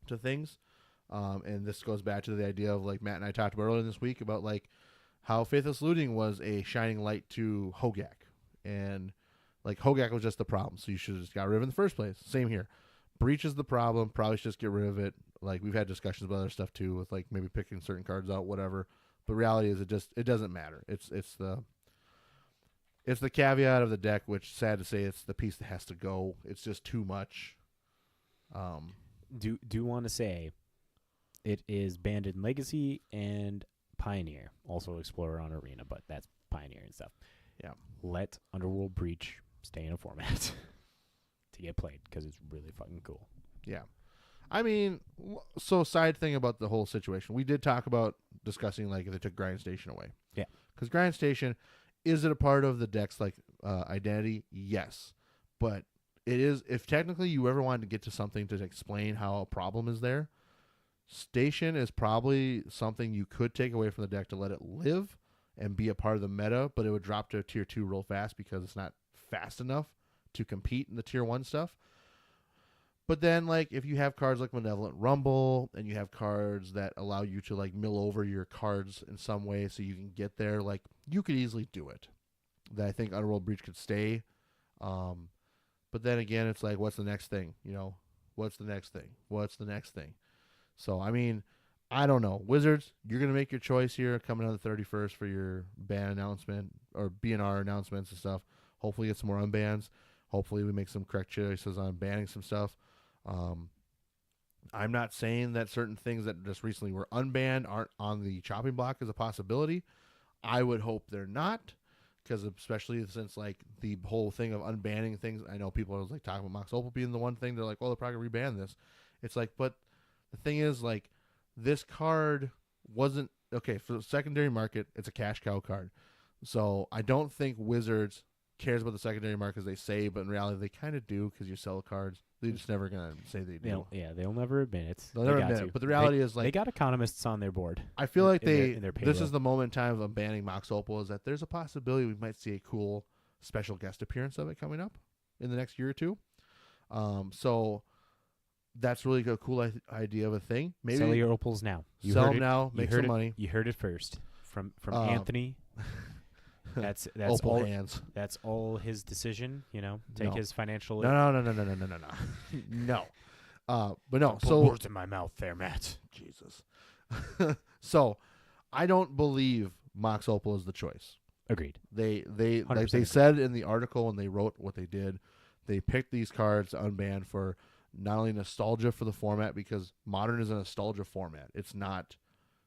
to things. And this goes back to the idea of, like Matt and I talked about earlier this week, about like how Faithless Looting was a shining light to Hogak. And like Hogak was just the problem, so you should have just got rid of it in the first place. Same here. Breach is the problem, probably should just get rid of it. Like, we've had discussions about other stuff too, with like maybe picking certain cards out, whatever. But reality is it doesn't matter. It's the caveat of the deck, which, sad to say, it's the piece that has to go. It's just too much. Do want to say it is banned in Legacy and Pioneer, also Explorer on Arena, but that's Pioneer and stuff. Yeah. Let Underworld Breach stay in a format to get played, because it's really fucking cool. Yeah. I mean, so side thing about the whole situation, we did talk about discussing like if they took Grind Station away. Yeah. Because Grind Station, is it a part of the deck's like identity? Yes. But it is, if technically you ever wanted to get to something to explain how a problem is there, Station is probably something you could take away from the deck to let it live and be a part of the meta, but it would drop to a tier 2 real fast because it's not fast enough to compete in the tier 1 stuff. But then, like, if you have cards like Malevolent Rumble and you have cards that allow you to, like, mill over your cards in some way so you can get there, like, you could easily do it. That I think Underworld Breach could stay. But then again, it's like, what's the next thing? What's the next thing? What's the next thing? So, I mean, I don't know. Wizards, you're going to make your choice here coming on the 31st for your ban announcement or BNR announcements and stuff. Hopefully get some more unbans. Hopefully we make some correct choices on banning some stuff. I'm not saying that certain things that just recently were unbanned aren't on the chopping block as a possibility. I would hope they're not, because especially since like the whole thing of unbanning things, I know people are like talking about Mox Opal being the one thing. They're like, well, they're probably going to reban this. It's like, but the thing is, like, this card wasn't okay for the secondary market. It's a cash cow card, so I don't think Wizards cares about the secondary market as they say, but in reality they kind of do, because you sell cards. They're just never gonna say they do. They'll never admit it. They'll never admit it. But the reality is, like, they got economists on their board. I feel like in their this is the moment in time of banning Mox Opal, is that there's a possibility we might see a cool special guest appearance of it coming up in the next year or two. So that's really a cool idea of a thing. Maybe sell your opals now. Sell them now, make some money. You heard it first from Anthony. That's Opal all. hands. That's all his decision. Take his financial. No. No. But no. Put words in my mouth there, Matt. Jesus. So, I don't believe Mox Opal is the choice. Agreed. They like they said in the article when they wrote what they did, they picked these cards unbanned for not only nostalgia for the format, because Modern is a nostalgia format. It's not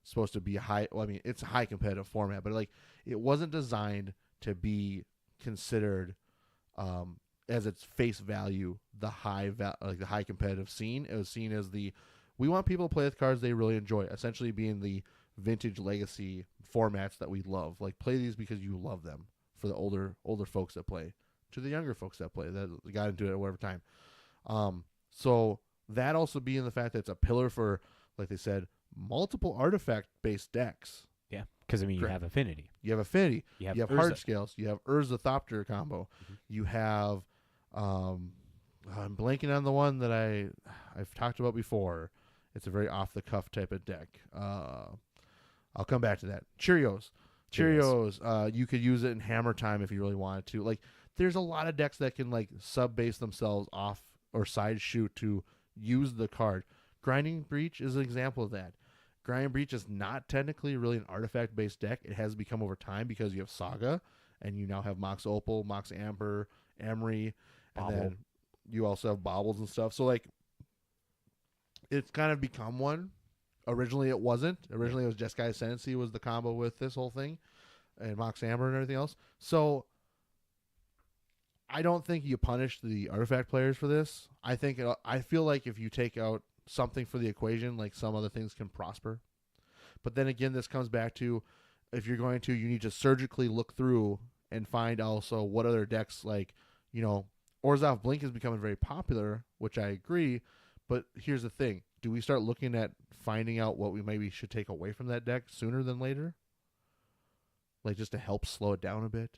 supposed to be a high. Well, I mean, it's a high competitive format, but like it wasn't designed to be considered as its face value the the high competitive scene. It was seen as we want people to play with cards they really enjoy, essentially being the vintage legacy formats that we love. Like, play these because you love them, for the older folks that play, to the younger folks that play that got into it at whatever time. So that also being the fact that it's a pillar for, like they said, multiple artifact based decks. Yeah, because I mean, you have Affinity. You have Affinity. You have Urza. Hard Scales. You have Urza Thopter combo. You have I'm blanking on the one that I've talked about before. It's a very off the cuff type of deck. I'll come back to that. Cheerios. You could use it in Hammer Time if you really wanted to. Like, there's a lot of decks that can like sub base themselves off or side shoot to use the card. Grinding Breach is an example of that. Grinding Breach is not technically really an artifact based deck. It has become over time because you have Saga, and you now have Mox Opal, Mox Amber, Emery, and then you also have Baubles and stuff. So like, it's kind of become one. Originally it wasn't. Originally it was Jeskai Ascendancy was the combo with this whole thing, and Mox Amber and everything else. So I don't think you punish the artifact players for this. I feel like if you take out something for the equation, like, some other things can prosper. But then again, this comes back to, if you're going to, you need to surgically look through and find also what other decks, like, Orzhov Blink is becoming very popular, which I agree. But here's the thing. Do we start looking at finding out what we maybe should take away from that deck sooner than later? Like, just to help slow it down a bit,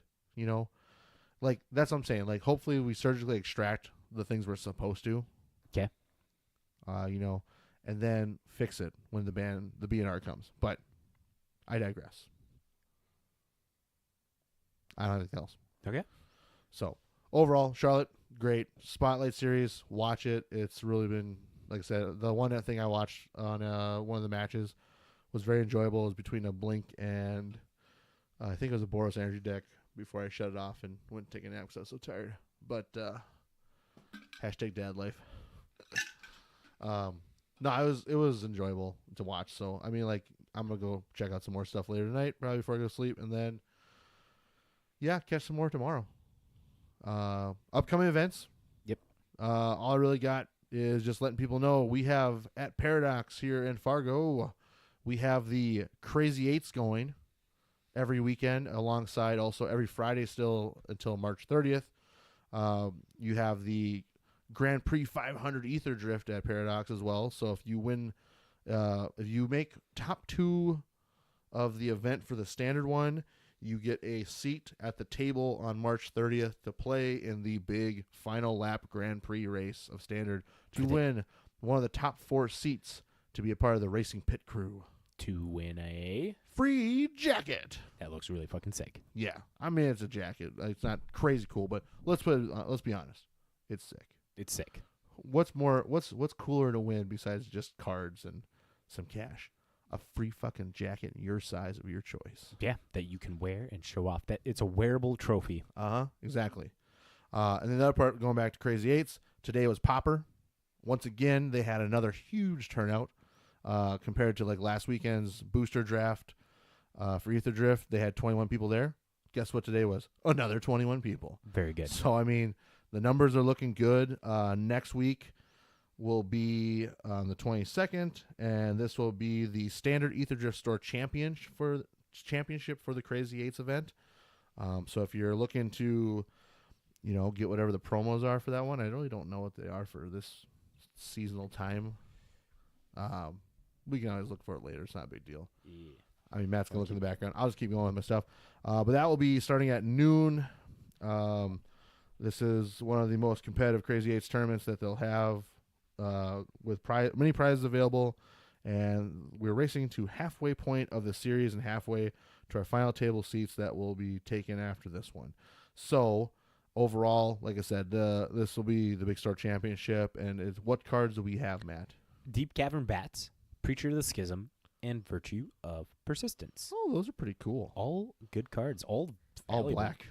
Like, that's what I'm saying. Like, hopefully we surgically extract the things we're supposed to. Okay. And then fix it when the BNR comes. But I digress. I don't have anything else. Okay. So, overall, Charlotte, great. Spotlight series, watch it. It's really been, like I said, the one thing I watched on one of the matches was very enjoyable. It was between a Blink and I think it was a Boros Energy deck before I shut it off and went to take a nap because I was so tired. But hashtag dad life. No, it was enjoyable to watch. So, I mean, like, I'm going to go check out some more stuff later tonight, probably before I go to sleep. And then, yeah, catch some more tomorrow. Upcoming events. Yep. All I really got is just letting people know we have at Paradox here in Fargo, we have the Crazy Eights going every weekend, alongside also every Friday still until March 30th. You have the Grand Prix 500 Ether Drift at Paradox as well. So if you win, if you make top 2 of the event for the standard one, you get a seat at the table on March 30th to play in the big final lap Grand Prix race of standard to win one of the top 4 seats to be a part of the racing pit crew. To win a free jacket. That looks really fucking sick. Yeah, I mean, it's a jacket. It's not crazy cool, but let's be honest, it's sick. It's sick. What's cooler to win besides just cards and some cash? A free fucking jacket your size of your choice. Yeah, that you can wear and show off. That it's a wearable trophy. Exactly. And then the other part, going back to Crazy Eights, today was Popper. Once again, they had another huge turnout compared to like last weekend's booster draft for Ether Drift. They had 21 people there. Guess what today was? Another 21 people. Very good. So, I mean, the numbers are looking good. Next week will be on the 22nd, and this will be the standard Ether Drift Store championship for the Crazy Eights event. So if you're looking to, get whatever the promos are for that one, I really don't know what they are for this seasonal time. We can always look for it later. It's not a big deal. Yeah. I mean, Matt's going to look in the background. I'll just keep going with my stuff. But that will be starting at noon. This is one of the most competitive Crazy Eights tournaments that they'll have with many prizes available. And we're racing to halfway point of the series and halfway to our final table seats that will be taken after this one. So, overall, like I said, this will be the Big Star Championship. And what cards do we have, Matt? Deep Cavern Bats, Preacher of the Schism, and Virtue of Persistence. Oh, those are pretty cool. All good cards. All black.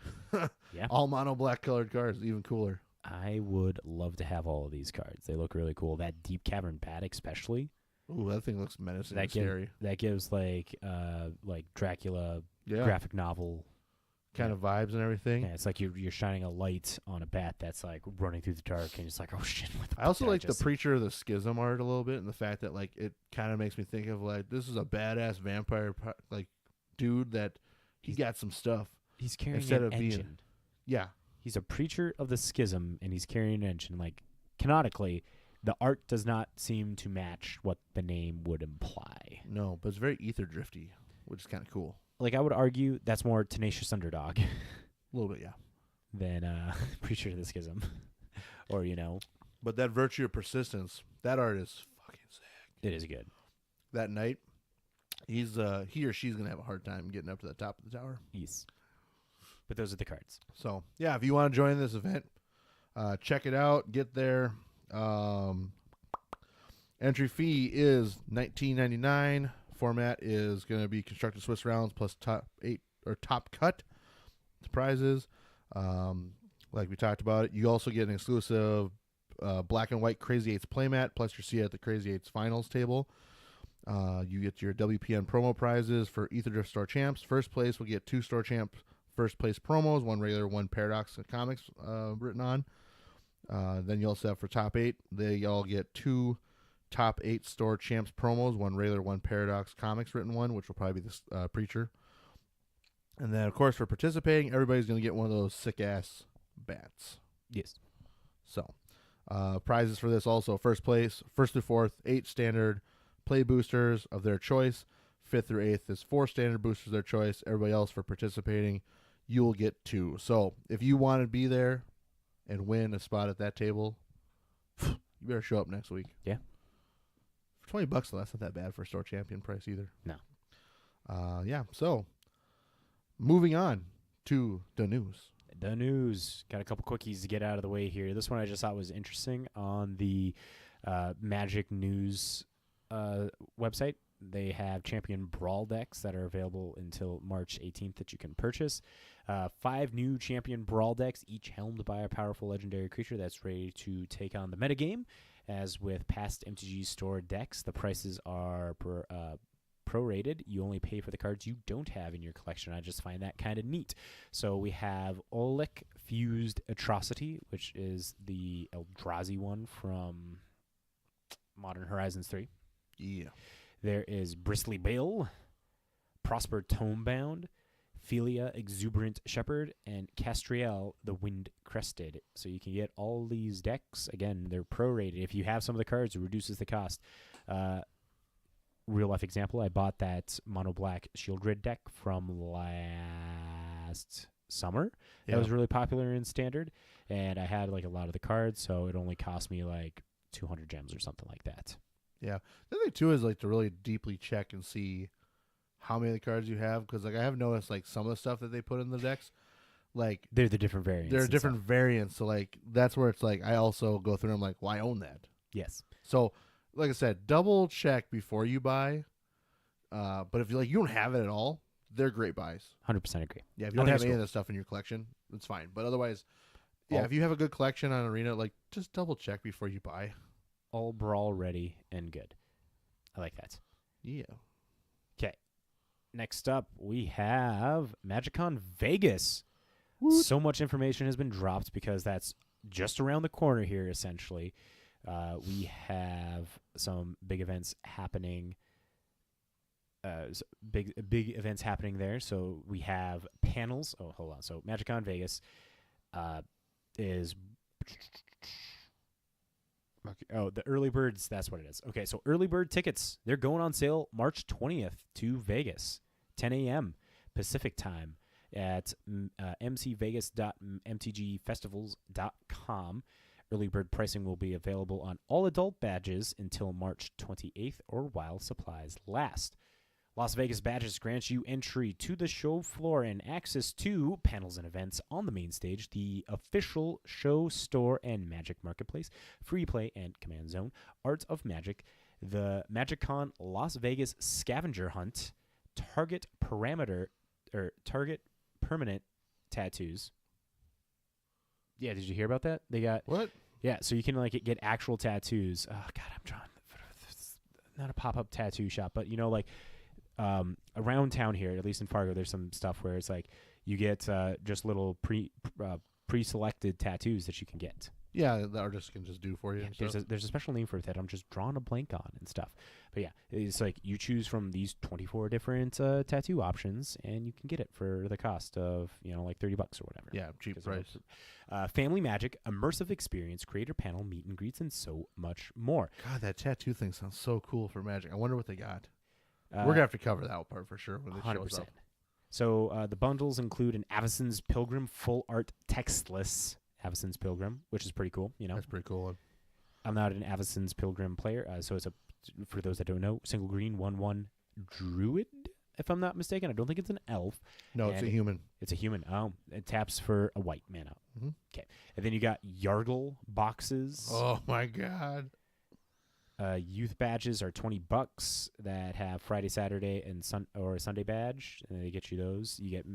Yeah. All mono black colored cards, even cooler. I would love to have all of these cards. They look really cool. That Deep Cavern Bat, especially. Ooh, that thing looks menacing and scary. That gives like Dracula graphic novel kind of vibes and everything. Yeah, it's like you're shining a light on a bat that's like running through the dark, and it's like, oh shit. I also like the Preacher of the Schism art a little bit, and the fact that like it kind of makes me think of like this is a badass vampire like dude that he's got some stuff. He's carrying instead an of engine. Yeah. He's a Preacher of the Schism, and he's carrying an engine. Like, canonically, the art does not seem to match what the name would imply. No, but it's very ether drifty, which is kind of cool. Like, I would argue that's more Tenacious Underdog. A little bit, yeah. Than Preacher of the Schism. Or, But that Virtue of Persistence, that art is fucking sick. It is good. That knight, he or she's going to have a hard time getting up to the top of the tower. Yes. But those are the cards. So, yeah, if you want to join this event, check it out. Get there. Entry fee is $19.99. Format is going to be constructed Swiss rounds plus top cut prizes. Like we talked about it, you also get an exclusive black and white Crazy Eights playmat, plus your seat at the Crazy Eights finals table. You get your WPN promo prizes for Ether Drift Store Champs. First place will get 2 Store Champ first place promos, 1 regular, 1 Paradox Comics written on. Then you also have for top 8, they all get 2 top 8 Store Champs promos, 1 regular, 1 Paradox Comics written one, which will probably be this Preacher. And then, of course, for participating, everybody's going to get one of those sick-ass bats. Yes. So, prizes for this also, first place, 1st through 4th, 8 standard play boosters of their choice. 5th through 8th is 4 standard boosters of their choice. Everybody else for participating, you will get 2. So, if you want to be there and win a spot at that table, you better show up next week. Yeah. For $20, though, that's not that bad for a store champion price either. No. Yeah, so moving on to the news. The news. Got a couple quickies to get out of the way here. This one I just thought was interesting on the Magic News website. They have champion brawl decks that are available until March 18th that you can purchase. 5 new champion brawl decks, each helmed by a powerful legendary creature that's ready to take on the metagame. As with past MTG store decks, the prices are prorated. You only pay for the cards you don't have in your collection. I just find that kind of neat. So we have Oleg Fused Atrocity, which is the Eldrazi one from Modern Horizons 3. Yeah. There is Bristly Bale, Prosper Tomebound, Philia Exuberant Shepherd, and Castriel the Wind Crested. So you can get all these decks. Again, they're prorated. If you have some of the cards, it reduces the cost. Real life example, I bought that Mono Black Shield Grid deck from last summer. Yeah. That was really popular in Standard, and I had like a lot of the cards, so it only cost me like 200 gems or something like that. Yeah. The thing too is like to really deeply check and see how many of the cards you have, because like I have noticed like some of the stuff that they put in the decks, like they're the different variants. They're different variants, so like that's where it's like I also go through and I'm like, well, I own that. Yes. So like I said, double check before you buy. But if you don't have it at all, they're great buys. 100% agree. Yeah, if you don't have any of this stuff in your collection, it's fine. But otherwise, yeah, if you have a good collection on Arena, like just double check before you buy. All brawl ready and good. I like that. Yeah. Okay. Next up, we have MagicCon Vegas. Woot. So much information has been dropped because that's just around the corner here, essentially. We have some big events happening. Big events happening there. So we have panels. Oh, hold on. So MagicCon Vegas is... Okay. Oh, the early birds, that's what it is. Okay, so early bird tickets, they're going on sale March 20th to Vegas, 10 a.m. Pacific time at mcvegas.mtgfestivals.com. Early bird pricing will be available on all adult badges until March 28th or while supplies last. Las Vegas badges grant you entry to the show floor and access to panels and events on the main stage, the official show, store, and Magic Marketplace, Free Play and Command Zone, Art of Magic, the MagicCon Las Vegas Scavenger Hunt, Target Permanent Tattoos. Yeah, did you hear about that? They got What? Yeah, so you can like get actual tattoos. Oh God, I'm trying. Not a pop-up tattoo shop, but like around town here, at least in Fargo, there's some stuff where it's like you get just little pre-selected tattoos that you can get. Yeah, the artist can just do for you. Yeah, there's a special name for it that I'm just drawing a blank on and stuff. But yeah, it's like you choose from these 24 different tattoo options, and you can get it for the cost of like $30 or whatever. Yeah, cheap price. Family Magic, immersive experience, creator panel, meet and greets, and so much more. God, that tattoo thing sounds so cool for Magic. I wonder what they got. We're gonna have to cover that part for sure when it 100%. shows up. So the bundles include an Avacyn's Pilgrim full art textless Avacyn's Pilgrim, which is pretty cool. That's pretty cool one. I'm not an Avacyn's Pilgrim player, so it's for those that don't know, single green 1/1 druid, if I'm not mistaken. I don't think it's an elf. No, it's a human. It's a human. Oh, it taps for a white mana. Mm-hmm. Okay, and then you got Yargle boxes. Oh my God. Youth badges are $20 that have Friday, Saturday, and Sunday badge, and they get you those. You get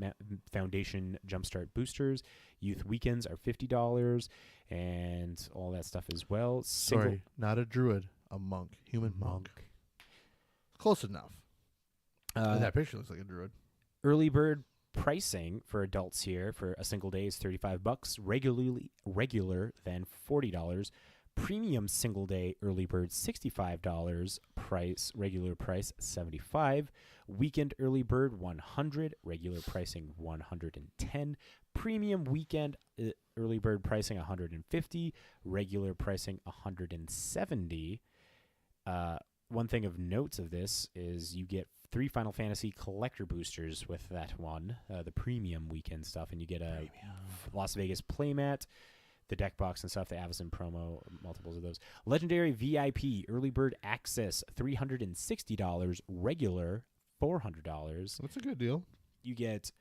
Foundation Jumpstart boosters. Youth weekends are $50, and all that stuff as well. Sorry, not a druid, a monk, human monk. Close enough. That picture looks like a druid. Early bird pricing for adults here for a single day is $35. Regular than $40. Premium single day early bird $65. Regular price $75. Weekend early bird $100. Regular pricing $110. Premium weekend early bird pricing $150. Regular pricing $170. One thing of notes of this is you get 3 Final Fantasy collector boosters with that one, the premium weekend stuff, and you get a Las Vegas playmat, the deck box and stuff, the Avacyn promo, multiples of those. Legendary VIP early bird access $360, regular $400. That's a good deal. You get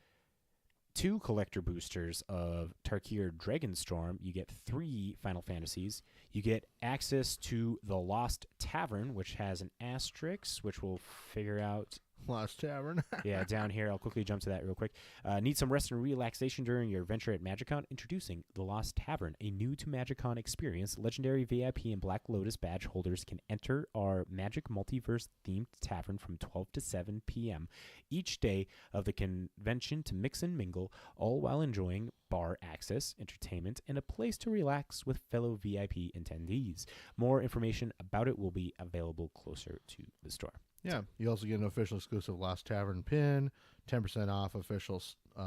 2 collector boosters of Tarkir Dragonstorm. You get 3 Final Fantasies. You get access to the Lost Tavern, which has an asterisk, which we'll figure out. Lost Tavern. Yeah, down here. I'll quickly jump to that real quick. Need some rest and relaxation during your adventure at MagicCon? Introducing the Lost Tavern, a new to MagicCon experience. Legendary VIP and Black Lotus badge holders can enter our Magic Multiverse themed tavern from 12 to 7 p.m. each day of the convention to mix and mingle, all while enjoying bar access, entertainment, and a place to relax with fellow VIP attendees. More information about it will be available closer to the store. Yeah, you also get an official exclusive Lost Tavern pin, 10% off official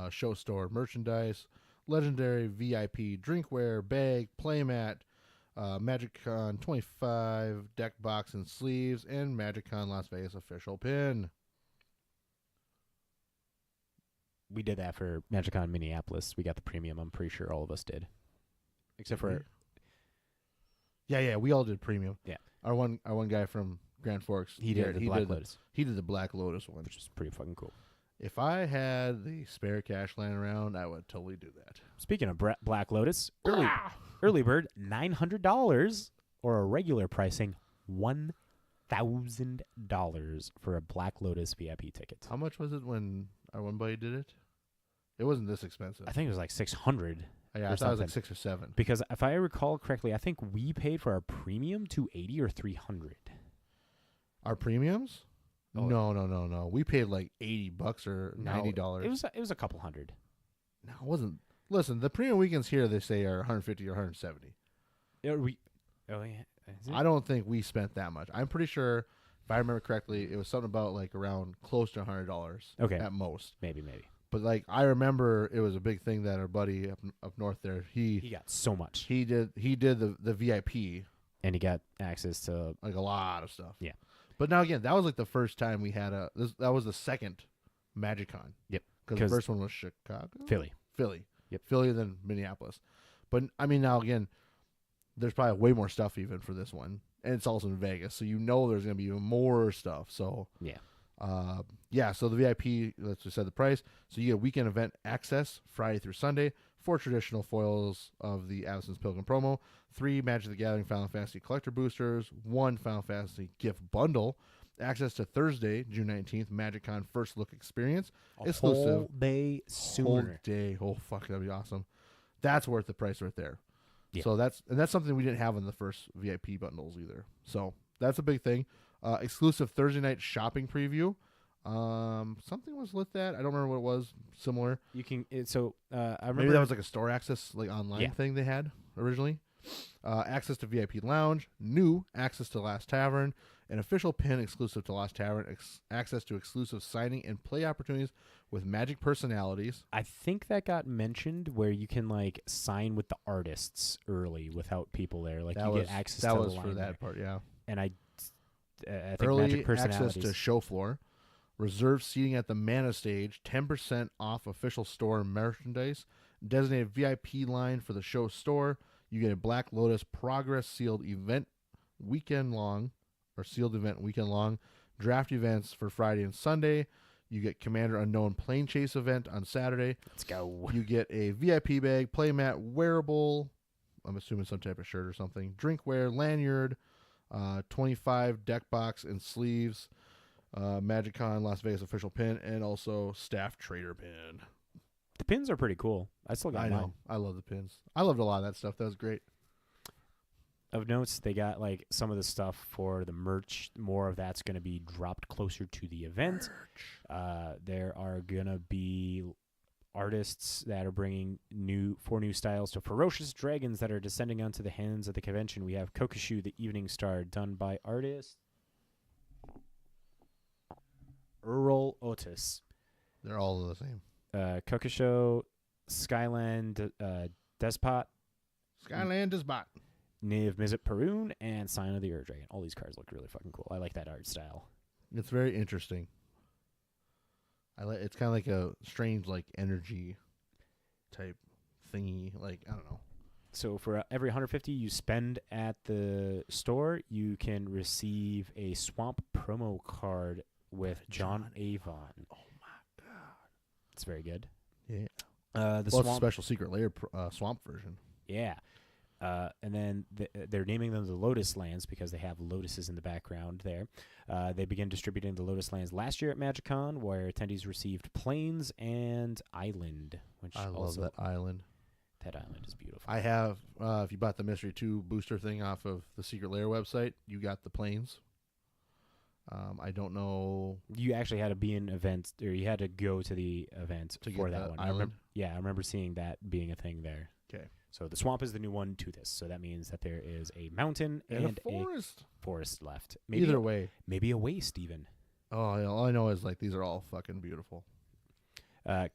show store merchandise, legendary VIP drinkware, bag, playmat, MagicCon 25 deck box and sleeves, and MagicCon Las Vegas official pin. We did that for MagicCon Minneapolis. We got the premium. I'm pretty sure all of us did, except for. Yeah, we all did premium. Yeah, our one guy from Grand Forks. He did the Black Lotus. He did the Black Lotus one, which is pretty fucking cool. If I had the spare cash laying around, I would totally do that. Speaking of Black Lotus, early bird $900 or a regular pricing $1,000 for a Black Lotus VIP ticket. How much was it when our one buddy did it? It wasn't this expensive. I think it was like $600. Yeah, I thought it was like 6 or 7. Because if I recall correctly, I think we paid for our premium $280 or $300. Our premiums? Oh, no. We paid like $80 or $90. It was a couple hundred. No, it wasn't. Listen, the premium weekends here they say are 150 or 170. I don't think we spent that much. I'm pretty sure, if I remember correctly, it was something about like around close to $100. Okay, at most. Maybe. But like I remember, it was a big thing that our buddy up north there. He got so much. He did the VIP, and he got access to like a lot of stuff. Yeah. But now again, that was like the first time we had that was the second MagicCon. Yep. Because the first one was Chicago? Philly. Yep. Philly, then Minneapolis. But I mean, now again, there's probably way more stuff even for this one. And it's also in Vegas. So there's going to be even more stuff. So yeah. So the VIP, let's just say the price. So you get weekend event access Friday through Sunday, 4 traditional foils of the Avacyn's Pilgrim promo, 3 Magic the Gathering Final Fantasy collector boosters, 1 Final Fantasy gift bundle, access to Thursday, June 19th, MagicCon First Look Experience, exclusive whole day sooner. Whole day. Oh fuck, that'd be awesome. That's worth the price right there. Yeah. So that's something we didn't have in the first VIP bundles either. So that's a big thing. Exclusive Thursday night shopping preview. Something was with that. I don't remember what it was. Similar. You can. I remember Maybe that was like a store access, like online Yeah. thing they had originally. Access to VIP Lounge, new access to Last Tavern, an official pin exclusive to Last Tavern, access to exclusive signing and play opportunities with Magic personalities. I think that got mentioned where you can like sign with the artists early without people there. Like you get access to that the was line for that there. part, yeah. And I think Early Magic personalities. access to show floor, reserved seating at the Mana stage, 10% off official store merchandise, designated VIP line for the show store. You get a Black Lotus Progress sealed event weekend long, draft events for Friday and Sunday. You get Commander Unknown Plane Chase event on Saturday. Let's go. You get a VIP bag, playmat, wearable, I'm assuming some type of shirt or something, drinkware, lanyard, 25 deck box and sleeves, MagicCon Las Vegas official pin, and also staff trader pin. The pins are pretty cool. I still got I mine. know. I love the pins. I loved a lot of that stuff. That was great. Of notes, they got like some of the stuff for the merch. More of that's going to be dropped closer to the event. There are going to be artists that are bringing four new styles to ferocious dragons that are descending onto the hands of the convention. We have Kokoshu, the Evening Star, done by artist Earl Otis. They're all the same. Kokosho, Skyland, Despot, Skyland is bot. Native Mizzet Perun, and Sign of the Ur Dragon. All these cards look really fucking cool. I like that art style. It's very interesting. It's kind of like a strange, like, energy type thingy. Like, I don't know. So for every 150 you spend at the store, you can receive a Swamp promo card with John Avon. Oh my god, it's very good. Yeah. The Swamp, Swamp, it's a special secret layer Swamp version. Yeah. And then they're naming them the Lotus Lands because they have lotuses in the background there. They began distributing the Lotus Lands last year at MagicCon, where attendees received Plains and Island. Which I love that island. That island is beautiful. I have, if you bought the Mystery 2 booster thing off of the Secret Lair website, you got the planes. I don't know. You actually had to be in event, or you had to go to the event To for get that the one. island? I remember seeing that being a thing there. Okay. So the swamp is the new one to this. So that means that there is a mountain And a forest. forest left. Either way. Maybe a waste even. Oh, yeah, all I know is, like, these are all fucking beautiful.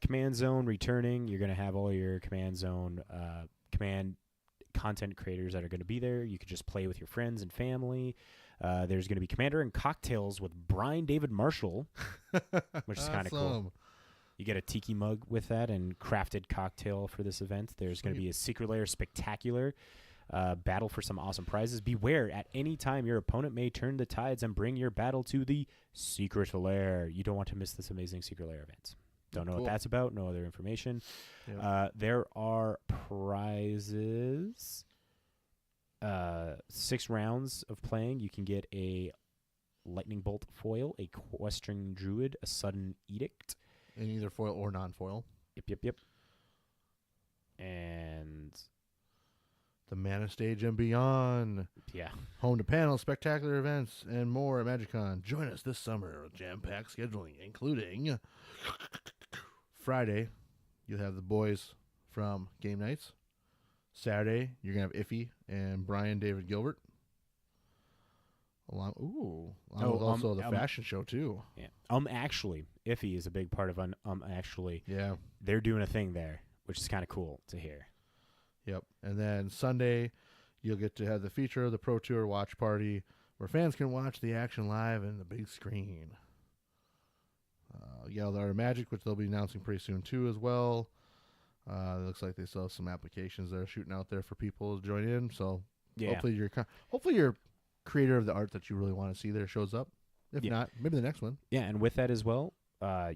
Command Zone returning. You're going to have all your Command Zone command content creators that are going to be there. You could just play with your friends and family. There's going to be Commander and Cocktails with Brian David Marshall, which is kind of cool. You get a tiki mug with that and crafted cocktail for this event. There's going to be a Secret Lair Spectacular battle for some awesome prizes. Beware, at any time your opponent may turn the tides and bring your battle to the Secret Lair. You don't want to miss this amazing Secret Lair event. Don't know what that's about. No other information. Yeah. There are prizes. 6 rounds of playing. You can get a Lightning Bolt foil, a Questing Druid, a Sudden Edict. In either foil or non-foil. Yep. And The Mana Stage and beyond. yeah. Home to panels, spectacular events, and more at MagicCon. Join us this summer with jam-packed scheduling, including Friday, you'll have the boys from Game Nights. Saturday, you're going to have Iffy and Brian David Gilbert. Along with also the fashion show, too. Yeah. Actually, Iffy is a big part of actually. Yeah. They're doing a thing there, which is kind of cool to hear. Yep. And then Sunday, you'll get to have the feature of the Pro Tour watch party where fans can watch the action live in the big screen. The Art of Magic, which they'll be announcing pretty soon, too, as well. It looks like they still have some applications they're shooting out there for people to join in. So hopefully your creator of the art that you really want to see there shows up. If not, maybe the next one. Yeah, and with that as well,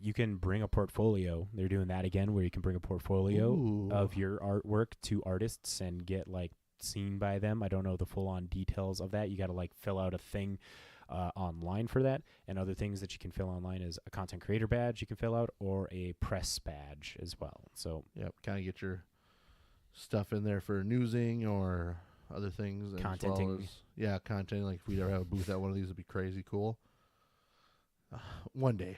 you can bring a portfolio. They're doing that again, where you can bring a portfolio of your artwork to artists and get like seen by them. I don't know the full-on details of that. You got to like fill out a thing online for that, and other things that you can fill online is a content creator badge you can fill out or a press badge as well. So kind of get your stuff in there for newsing or other things. As Contenting. well as, content. Like if we'd ever have a booth at one of these, it'd be crazy cool. One day.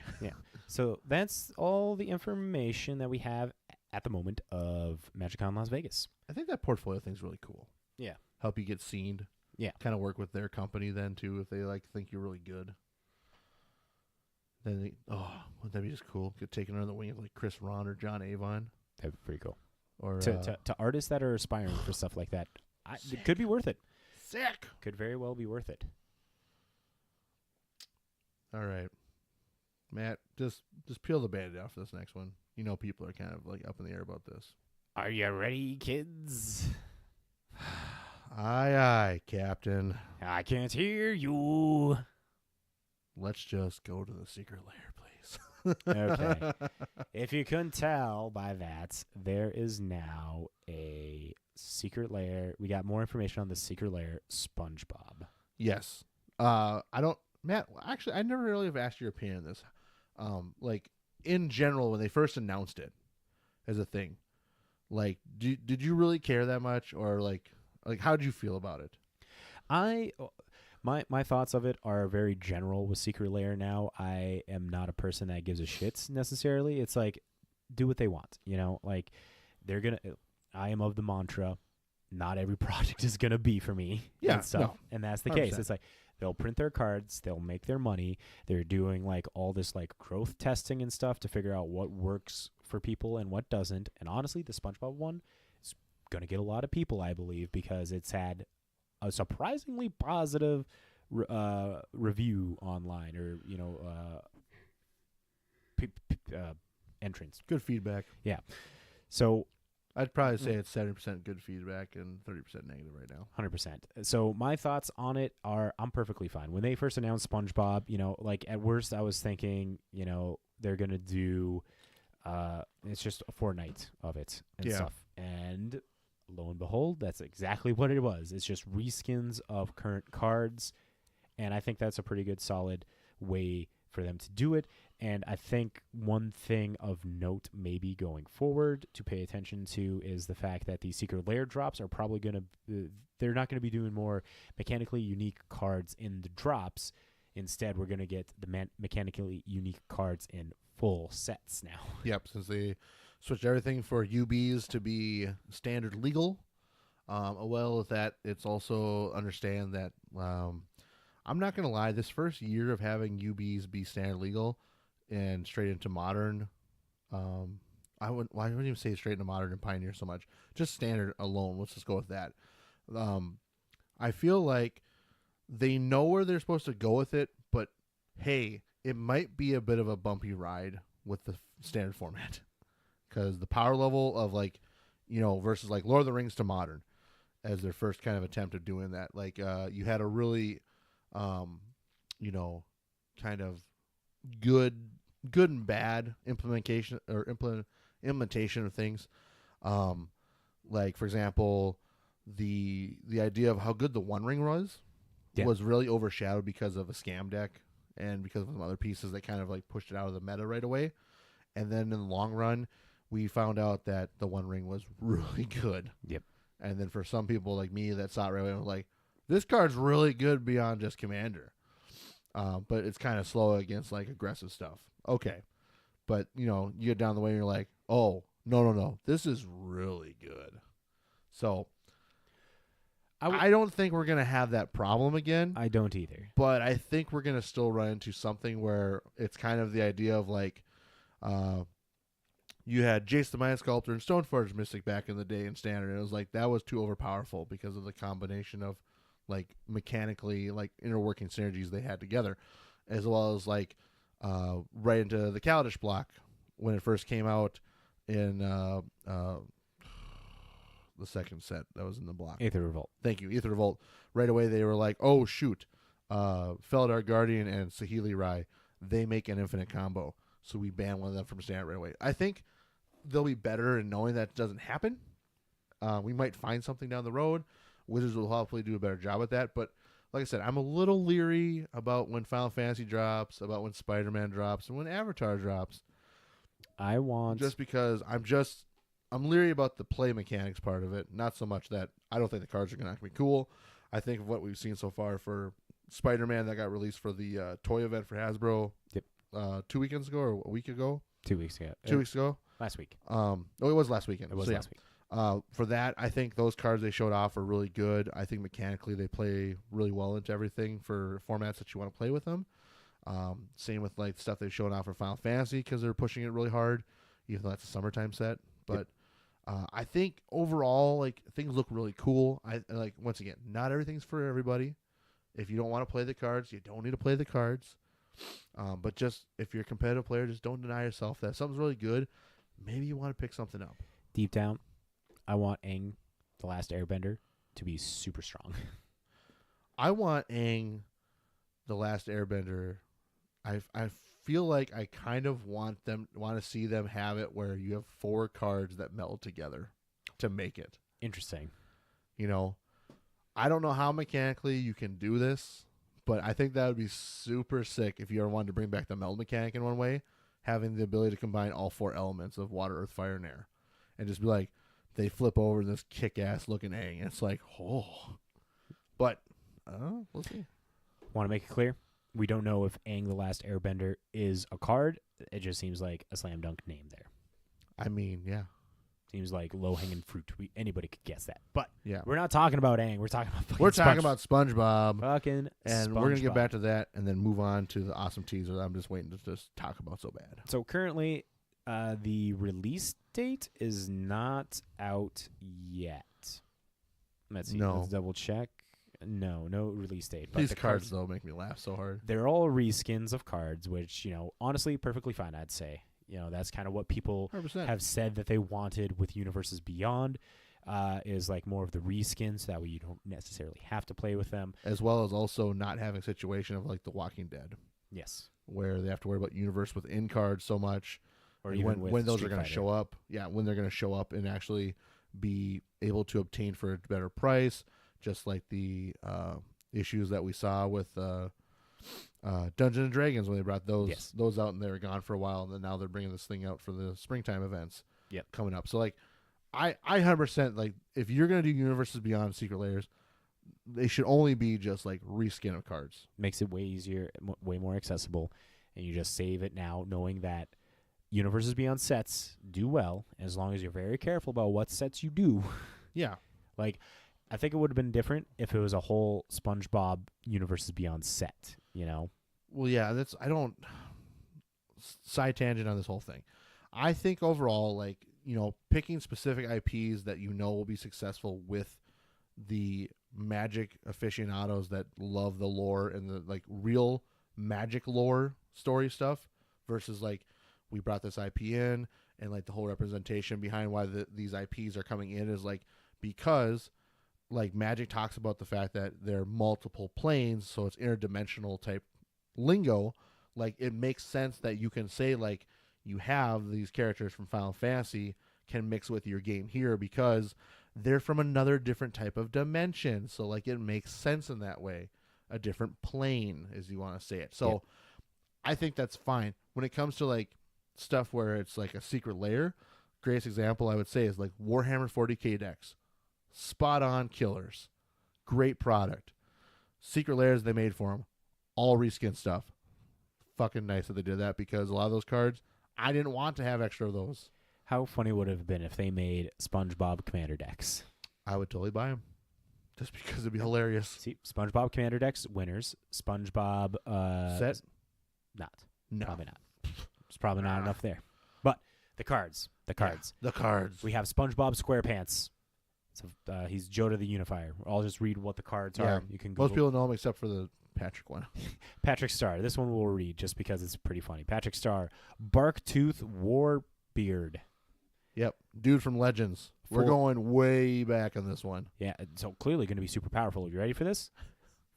So that's all the information that we have at the moment of MagicCon Las Vegas. I think that portfolio thing's really cool. Yeah. Help you get seen. Yeah. Kind of work with their company then too if they like think you're really good. Then wouldn't that be just cool? Get taken under the wing of like Chris Ron or John Avon. That'd be pretty cool. Or To artists that are aspiring for stuff like that, it could be worth it. Sick. Could very well be worth it. All right. Matt, just peel the band-aid off this next one. You know people are kind of like up in the air about this. Are you ready, kids? Aye, aye, Captain. I can't hear you. Let's just go to the secret lair, please. Okay. If you couldn't tell by that, there is now a secret lair. We got more information on the secret lair, SpongeBob. Yes. Matt, actually, I never really have asked your opinion on this. Like, in general, when they first announced it as a thing, like, did you really care that much? Or, like how did you feel about it? My thoughts of it are very general with Secret Lair now. I am not a person that gives a shit necessarily. It's like, do what they want, you know? Like, I am of the mantra, not every product is going to be for me. Yeah, and stuff. no, and that's the 100%. case. It's like, they'll print their cards, they'll make their money. They're doing like all this like growth testing and stuff to figure out what works for people and what doesn't. And honestly, the SpongeBob one is going to get a lot of people, I believe, because it's had a surprisingly positive review online, or entrance. Good feedback. Yeah. So I'd probably say it's 70% good feedback and 30% negative right now. 100%. So my thoughts on it are, I'm perfectly fine. When they first announced SpongeBob, like at worst I was thinking, they're going to do, it's just a fortnight of it and stuff. And lo and behold, that's exactly what it was. It's just reskins of current cards. And I think that's a pretty good solid way for them to do it. And I think one thing of note maybe going forward to pay attention to is the fact that the secret lair drops are probably going to, they're not going to be doing more mechanically unique cards in the drops. Instead, we're going to get the mechanically unique cards in full sets now. Yep, since they switched everything for UBs to be standard legal. Well, with that, it's also understand that I'm not going to lie, this first year of having UBs be standard legal and straight into modern, I wouldn't even say straight into modern and pioneer so much. Just standard alone. Let's just go with that. I feel like they know where they're supposed to go with it, but hey, it might be a bit of a bumpy ride with the standard format, because the power level of versus like Lord of the Rings to modern as their first kind of attempt of doing that. Like you had a really kind of good and bad implementation of things. Like for example, the idea of how good the One Ring was really overshadowed because of a scam deck and because of some other pieces that kind of like pushed it out of the meta right away. And then in the long run, we found out that the One Ring was really good. Yep. And then for some people like me that saw it right away, was like, this card's really good beyond just Commander. But it's kind of slow against like aggressive stuff. Okay. But, you get down the way and you're like, oh, no. This is really good. So I don't think we're going to have that problem again. I don't either. But I think we're going to still run into something where it's kind of the idea of like, you had Jace the Mind Sculptor and Stoneforge Mystic back in the day in Standard. And it was like, that was too overpowerful because of the combination of like mechanically like interworking synergies they had together, as well as like right into the Kaladesh block when it first came out in the second set that was in the block. Aether Revolt. Thank you, Aether Revolt. Right away they were like, oh shoot, Felidar Guardian and Saheeli Rai, they make an infinite combo, so we ban one of them from Standard right away. I think they'll be better in knowing that doesn't happen. We might find something down the road. Wizards will hopefully do a better job at that. But like I said, I'm a little leery about when Final Fantasy drops, about when Spider-Man drops, and when Avatar drops. Just because I'm just I'm leery about the play mechanics part of it. Not so much that I don't think the cards are going to be cool. I think of what we've seen so far for Spider-Man that got released for the toy event for Hasbro. Yep. 2 weekends ago or a week ago. 2 weeks ago. 2 weeks ago. Last week. Oh, it was last weekend. It was So, last week. For that, I think those cards they showed off are really good. I think mechanically they play really well into everything for formats that you want to play with them. Same with like stuff they've shown off for Final Fantasy because they're pushing it really hard, even though that's a summertime set. But I think overall, like things look really cool. I like once again, not everything's for everybody. If you don't want to play the cards, you don't need to play the cards. But just if you're a competitive player, just don't deny yourself that if something's really good. Maybe you want to pick something up. Deep down, I want Aang, the Last Airbender, to be super strong. I want Aang, the Last Airbender. I feel like I kind of want to see them have it where you have 4 cards that meld together to make it. Interesting. You know, I don't know how mechanically you can do this, but I think that would be super sick if you ever wanted to bring back the meld mechanic in one way, having the ability to combine all 4 elements of water, earth, fire, and air. And just be like, they flip over this kick-ass looking Aang, and it's like, oh. But, we'll see. Want to make it clear? We don't know if Aang the Last Airbender is a card. It just seems like a slam dunk name there. I mean, yeah. Seems like low-hanging fruit. Anybody could guess that. But yeah, we're not talking about Aang. We're talking about SpongeBob. Fucking and we're going to get back to that and then move on to the awesome teaser that I'm just waiting to just talk about so bad. So currently, the release date is not out yet. Let's see. No. Let's double check. No release date. But These cards, though, make me laugh so hard. They're all reskins of cards, which, honestly, perfectly fine, I'd say. That's kind of what people 100%. have said that they wanted with Universes Beyond, is like more of the reskins, so that way you don't necessarily have to play with them. As well as also not having a situation of like The Walking Dead. Yes. Where they have to worry about universe within cards so much. Or even when those are going to show up. Yeah, when they're going to show up and actually be able to obtain for a better price. Just like the issues that we saw with Dungeons and Dragons when they brought those out and they were gone for a while, and then now they're bringing this thing out for the springtime events coming up. So like, I 100% like if you're gonna do Universes Beyond Secret Layers, they should only be just like reskin of cards. Makes it way easier, way more accessible, and you just save it now, knowing that Universes Beyond sets do well as long as you're very careful about what sets you do. Yeah, like. I think it would have been different if it was a whole SpongeBob Universes Beyond set, Well, yeah, I don't side tangent on this whole thing. I think overall, like, picking specific IPs that will be successful with the Magic aficionados that love the lore and the like real Magic lore story stuff versus like we brought this IP in and like the whole representation behind why these IPs are coming in is like because like Magic talks about the fact that there are multiple planes, so it's interdimensional type lingo. Like it makes sense that you can say like you have these characters from Final Fantasy can mix with your game here because they're from another different type of dimension. So like it makes sense in that way, a different plane as you want to say it. So I think that's fine. When it comes to like stuff where it's like a secret layer, greatest example I would say is like Warhammer 40k decks. Spot on killers. Great product. Secret layers they made for them. All reskin stuff. Fucking nice that they did that because a lot of those cards, I didn't want to have extra of those. How funny would it have been if they made SpongeBob Commander decks? I would totally buy them. Just because it'd be hilarious. See, SpongeBob Commander decks, winners. SpongeBob... set? Not. No. Probably not. It's probably not enough there. But the cards. The cards. Yeah, the cards. We have SpongeBob SquarePants. So he's Joda the Unifier. I'll just read what the cards are. You can Google. Most people know him except for the Patrick one. Patrick Star. This one we'll read just because it's pretty funny. Patrick Star. Barktooth Warbeard. Yep. Dude from Legends. We're going way back on this one. Yeah. So clearly going to be super powerful. You ready for this?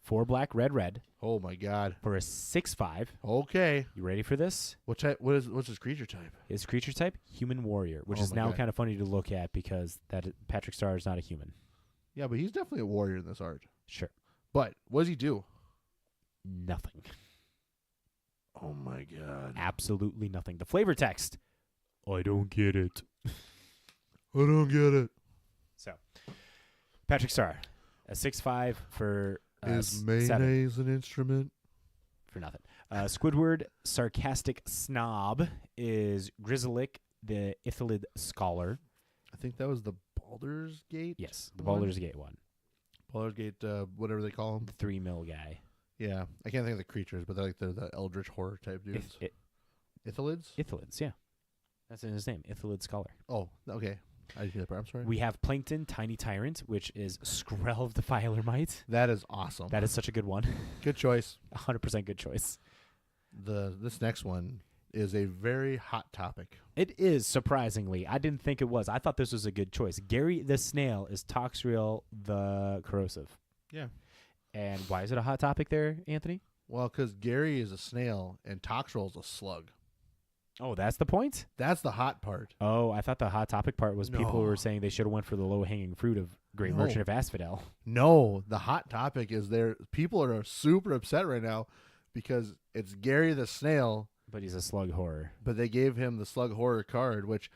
4 black, red. Oh my God. For a 6/5. Okay. You ready for this? What's his creature type? His creature type, human warrior, which is now kind of funny to look at because Patrick Star is not a human. Yeah, but he's definitely a warrior in this art. Sure. But what does he do? Nothing. Oh my God. Absolutely nothing. The flavor text. I don't get it. I don't get it. So, Patrick Starr, a 6'5" for Is 7 mayonnaise an instrument? for nothing. Squidward, sarcastic snob, is Grizzlick, the Ithilid scholar. I think that was the Baldur's Gate. Yes, the one? Baldur's Gate one. Baldur's Gate, whatever they call them. The 3 mil guy. Yeah, I can't think of the creatures, but they're the eldritch horror type dudes. Ithilids? Ithilids, yeah. That's in his name, Ithilid scholar. Oh, okay. I didn't hear that part. I'm sorry. We have Plankton, Tiny Tyrant, which is Skrelv the Filermite. That is awesome. That is such a good one. Good choice. 100% good choice. This next one is a very hot topic. It is, surprisingly. I didn't think it was. I thought this was a good choice. Gary the Snail is Toxriel the Corrosive. Yeah. And why is it a hot topic there, Anthony? Well, because Gary is a snail and Toxriel is a slug. Oh, that's the point? That's the hot part. Oh, I thought the hot topic part was people No. were saying they should have went for the low-hanging fruit of Great No. Merchant of Asphodel. No, the hot topic is people are super upset right now because it's Gary the snail, But he's a slug horror. but they gave him the slug horror card, which,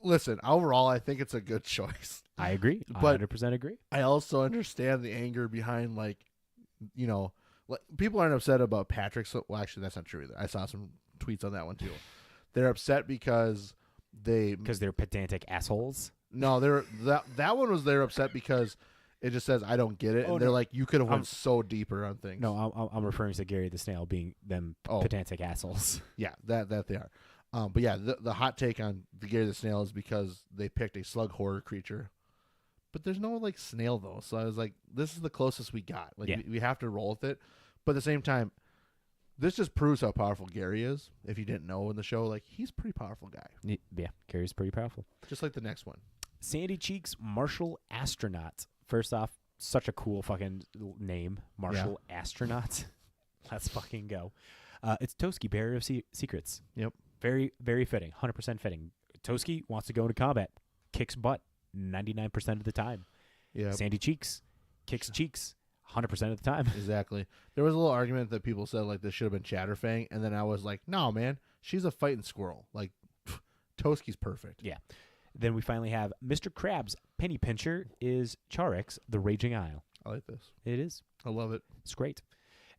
listen, overall, I think it's a good choice. I agree. But 100% agree. I also understand the anger behind, people aren't upset about Patrick. Well, actually, that's not true either. I saw some tweets on that one too. They're upset because Because they're pedantic assholes. no, that one was they're upset because it just says I don't get it, Oh, and they're no. like you could have went so deeper on things. No, I'm referring to Gary the Snail being them Oh. pedantic assholes. Yeah, that they are. But yeah, the hot take on the Gary the Snail is because they picked a slug horror creature. But there's no snail though, so I was like, this is the closest we got. Yeah. We have to roll with it. But at the same time, this just proves how powerful Gary is. If you didn't know in the show, he's a pretty powerful guy. Yeah, Gary's pretty powerful. Just like the next one. Sandy Cheeks Martial Astronaut. First off, such a cool fucking name, Martial Astronaut. Let's fucking go. It's Toski, Bearer of Secrets. Yep. Very, very fitting. 100% fitting. Toski wants to go into combat, kicks butt 99% of the time. Yeah. Sandy Cheeks kicks cheeks 100% of the time. Exactly. There was a little argument that people said this should have been Chatterfang, and then I was like, no, man, she's a fighting squirrel. Toski's perfect. Yeah. Then we finally have Mr. Krabs. Penny Pincher is Charix, the Raging Isle. I like this. It is. I love it. It's great.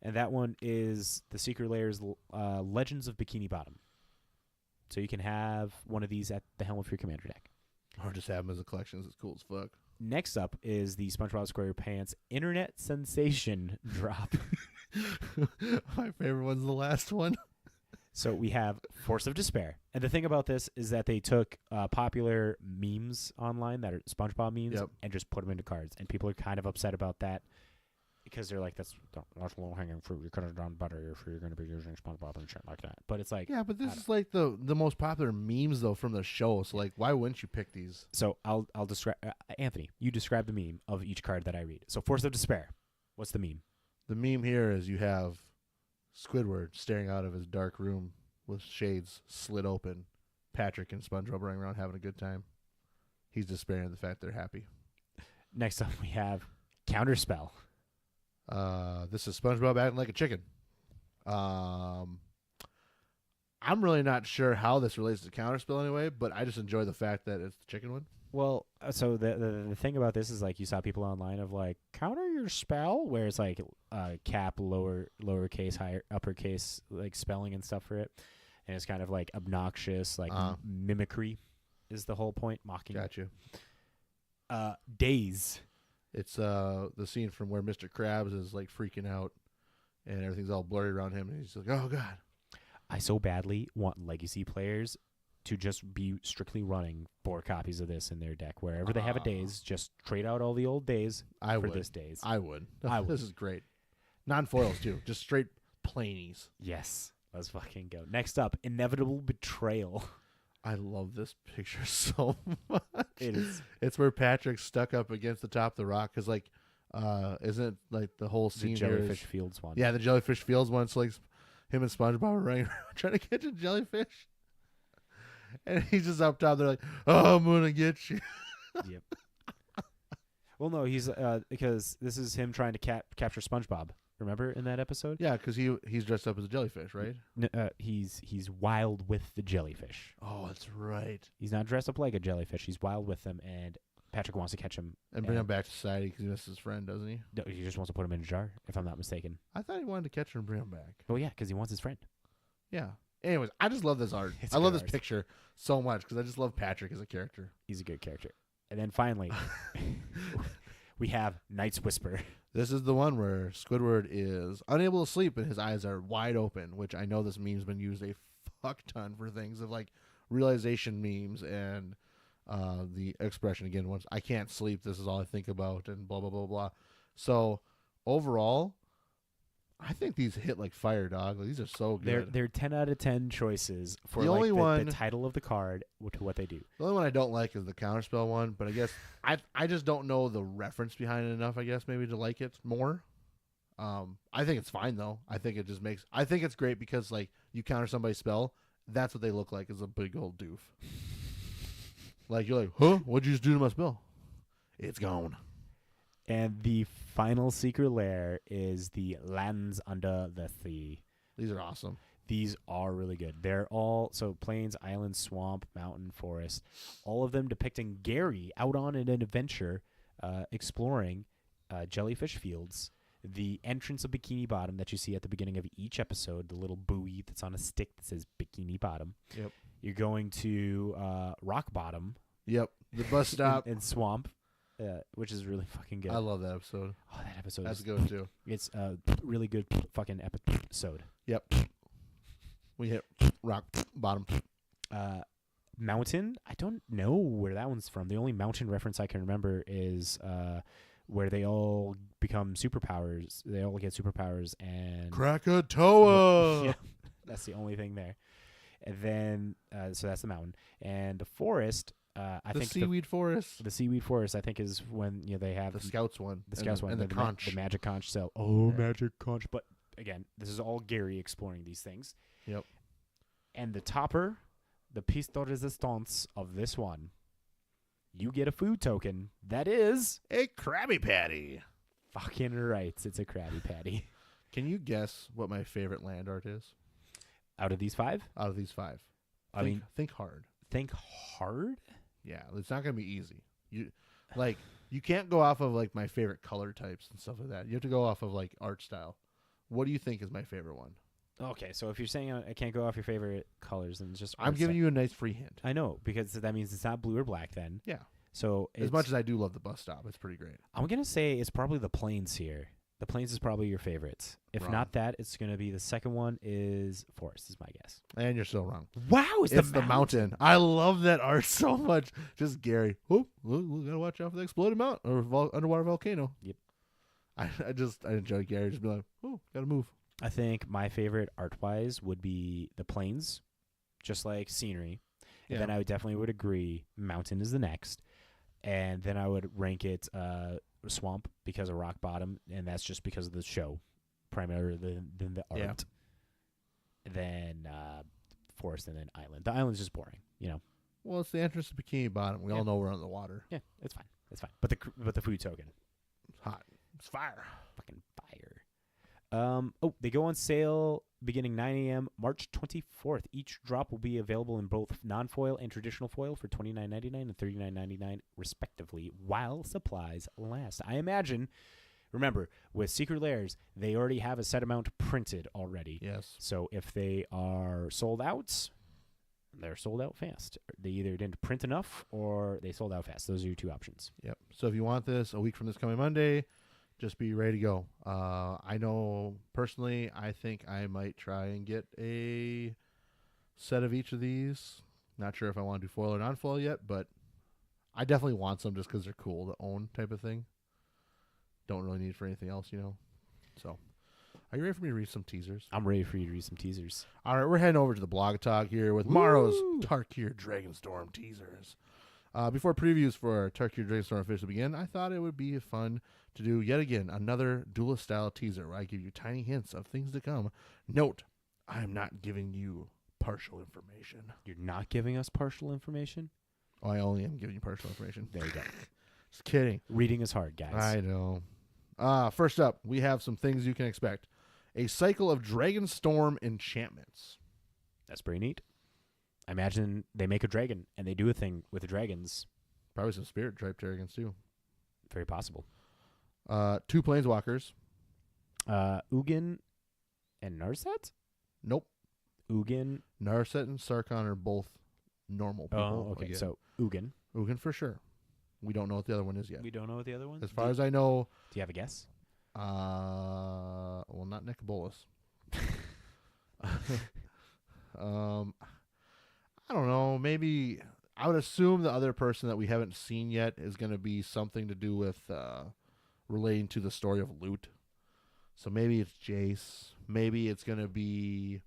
And that one is the Secret Layers Legends of Bikini Bottom. So you can have one of these at the helm of your commander deck. Or just have them as a collection. It's cool as fuck. Next up is the SpongeBob SquarePants Internet Sensation Drop. My favorite one's the last one. So we have Force of Despair. And the thing about this is that they took popular memes online that are SpongeBob memes Yep. and just put them into cards. And people are kind of upset about that because they're like, that's low-hanging fruit. You could have done better if you're going to be using SpongeBob and shit like that. But it's like... Yeah, but this is the most popular memes, though, from the show. So, why wouldn't you pick these? So I'll describe... Anthony, you describe the meme of each card that I read. So Force of Despair. What's the meme? The meme here is you have Squidward staring out of his dark room with shades slit open. Patrick and SpongeBob running around having a good time. He's despairing of the fact they're happy. Next up, we have Counterspell. This is SpongeBob acting like a chicken. I'm really not sure how this relates to Counterspell anyway, but I just enjoy the fact that it's the chicken one. Well, so the thing about this is you saw people online of counter your spell, where it's cap lowercase higher uppercase spelling and stuff for it, and it's kind of obnoxious mimicry is the whole point, mocking. Gotcha. Days. It's the scene from where Mr. Krabs is freaking out, and everything's all blurry around him, and he's like, "Oh God!" I so badly want legacy players to just be strictly running 4 copies of this in their deck. Wherever they have a Days, just trade out all the old Days for this Days. I would. I would. This is great. Non-foils too, just straight plainies. Yes, let's fucking go. Next up, Inevitable Betrayal. I love this picture so much. It is. It's where Patrick's stuck up against the top of the rock because, isn't the whole scene The here Jellyfish is, Fields one. Yeah, the Jellyfish Fields one. So him and SpongeBob are running around trying to catch a jellyfish, and he's just up top. They're like, "Oh, I'm gonna get you." Yep. Well, no, he's because this is him trying to capture SpongeBob Remember in that episode? Yeah, because he's dressed up as a jellyfish, right? He's wild with the jellyfish. Oh, that's right. He's not dressed up like a jellyfish. He's wild with them, and Patrick wants to catch him And bring him back to society because he misses his friend, doesn't he? No, he just wants to put him in a jar, if I'm not mistaken. I thought he wanted to catch him and bring him back. Oh yeah, because he wants his friend. Yeah. Anyways, I just love this art. I love this picture so much because I just love Patrick as a character. He's a good character. And then finally, we have Night's Whisper. This is the one where Squidward is unable to sleep and his eyes are wide open, which I know this meme's been used a fuck ton for things of like realization memes and the expression again once I can't sleep, this is all I think about and blah blah blah blah. So overall, I think these hit like fire, dog. Like, these are so good. They're 10 out of 10 choices for the only one, the title of the card to what they do. The only one I don't like is the counterspell one, but I guess I just don't know the reference behind it enough, I guess, maybe to like it more. I think it's fine though. I think it's great because like you counter somebody's spell, that's what they look like, is a big old doof. Like you're like, huh? What'd you just do to my spell? It's gone. And the final secret lair is the Lands Under the Sea. These are awesome. These are really good. They're all plains, island, swamp, mountain, forest, all of them depicting Gary out on an adventure exploring jellyfish fields. The entrance of Bikini Bottom that you see at the beginning of each episode, the little buoy that's on a stick that says Bikini Bottom. Yep. You're going to Rock Bottom. Yep. The bus stop. and Swamp. Which is really fucking good. I love that episode. Oh, that episode That's a good one, too. It's a really good fucking episode. Yep. We hit rock bottom. Mountain, I don't know where that one's from. The only mountain reference I can remember is where they all become superpowers. They all get superpowers and... Krakatoa! Yeah, that's the only thing there. And then, so that's the mountain. And the forest... I think seaweed forest. The seaweed forest, I think, is when they have the scouts one. The scouts one, and the conch, the magic conch cell. Oh, yeah. Magic conch! But again, this is all Gary exploring these things. Yep. And the topper, the piece de resistance of this one, you get a food token. That is a Krabby Patty. Fucking right, it's a Krabby Patty. Can you guess what my favorite land art is? Out of these five? Out of these five. Think hard. Think hard? Yeah, it's not gonna be easy. You can't go off of like my favorite color types and stuff like that. You have to go off of like art style. What do you think is my favorite one? Okay, so if you're saying I can't go off your favorite colors, then just I'm giving you a nice free hint. I know, because that means it's not blue or black then. Yeah. So as much as I do love the bus stop, it's pretty great. I'm gonna say it's probably the plains here. The plains is probably your favorite. If Wrong. not that, it's gonna be the second one is forest. Is my guess. And you're still wrong. Wow, it's the mountain. I love that art so much. Just Gary. Oh, we gotta watch out for the exploded mountain or underwater volcano. Yep. I enjoy Gary just be like, oh, gotta move. I think my favorite art-wise would be the plains, just like scenery. And then I definitely would agree mountain is the next. And then I would rank it swamp because of rock bottom, and that's just because of the show, primarily than the art. Yeah. Then forest, and then island. The island's just boring, Well, it's the entrance to Bikini Bottom. We all know we're on the water. Yeah, it's fine. It's fine. But the food token, it's hot. It's fire. Fucking fire. They go on sale beginning 9 a.m. March 24th. Each drop will be available in both non-foil and traditional foil for $29.99 and $39.99 respectively, while supplies last. I imagine, remember, with Secret Lairs, they already have a set amount printed already. Yes. So if they are sold out, they're sold out fast. They either didn't print enough or they sold out fast. Those are your two options. Yep. So if you want this a week from this coming Monday, just be ready to go. I know personally, I think I might try and get a set of each of these. Not sure if I want to do foil or non-foil yet, but I definitely want some just because they're cool to own type of thing. Don't really need it for anything else, So, are you ready for me to read some teasers? I'm ready for you to read some teasers. All right, we're heading over to the blog talk here with Maro's Tarkir Dragonstorm teasers. Before previews for Tarkir Dragonstorm officially begin, I thought it would be fun to do yet again another duelist style teaser where I give you tiny hints of things to come. Note, I am not giving you partial information. You're not giving us partial information? Oh, I only am giving you partial information. There you go. Just kidding. Reading is hard, guys. I know. First up, we have some things you can expect. A cycle of Dragonstorm enchantments. That's pretty neat. I imagine they make a dragon and they do a thing with the dragons. Probably some spirit type dragons too. Very possible. 2 planeswalkers. Ugin and Narset? Nope. Ugin. Narset and Sarkhan are both normal people. Oh, okay. again. So Ugin. Ugin for sure. We don't know what the other one is yet. We don't know what the other one. As far as I know, do you have a guess? well, not Nick Bolas. I don't know. Maybe I would assume the other person that we haven't seen yet is going to be something to do with relating to the story of Loot. So maybe it's Jace. Maybe it's going to be.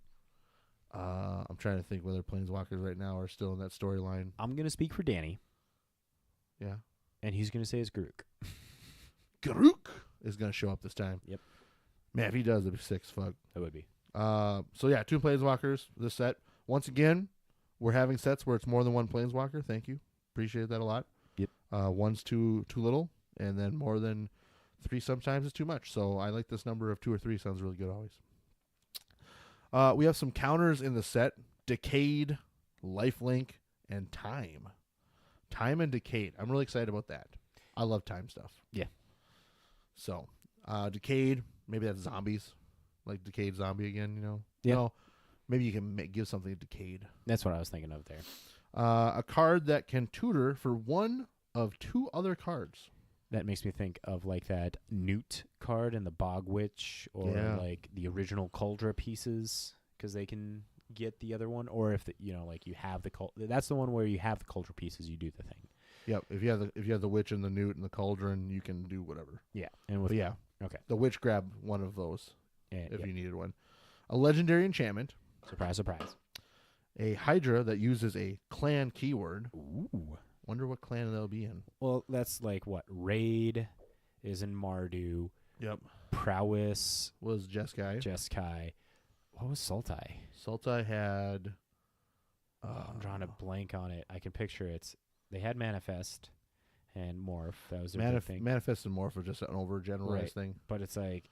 I'm trying to think whether Planeswalkers right now are still in that storyline. I'm going to speak for Danny. Yeah. And he's going to say it's Garuk. Garuk is going to show up this time. Yep. Man, if he does, it'd be sick as fuck. That would be. So yeah, 2 Planeswalkers this set. Once again, we're having sets where it's more than 1 Planeswalker. Thank you. Appreciate that a lot. Yep. 1's too little, and then more than 3 sometimes is too much. So I like this number of 2 or 3. Sounds really good always. We have some counters in the set. Decayed, Lifelink, and Time. Time and Decayed. I'm really excited about that. I love time stuff. Yeah. So, Decayed, maybe that's zombies. Like Decayed Zombie again, you know? Yeah. No, maybe you can give something Decayed. That's what I was thinking of there. A card that can tutor for 1 of 2 other cards. That makes me think of like that Newt card in the Bog Witch, or like the original Cauldra pieces, because they can get the other one. Or if like you have the that's the one where you have the Cauldra pieces, you do the thing. Yep. If you have the Witch and the Newt and the Cauldron, you can do whatever. Yeah. And with okay, the Witch grabbed one of those if yep. you needed one. A legendary enchantment. Surprise, surprise. A Hydra that uses a clan keyword. Ooh. Wonder what clan that'll be in. Well, that's like what? Raid is in Mardu. Yep. Prowess Was Jeskai. What was Sultai? Sultai had. I'm drawing a blank on it. I can picture it. They had Manifest and Morph. That was their big thing. Manifest and Morph are just an overgeneralized thing. But it's like...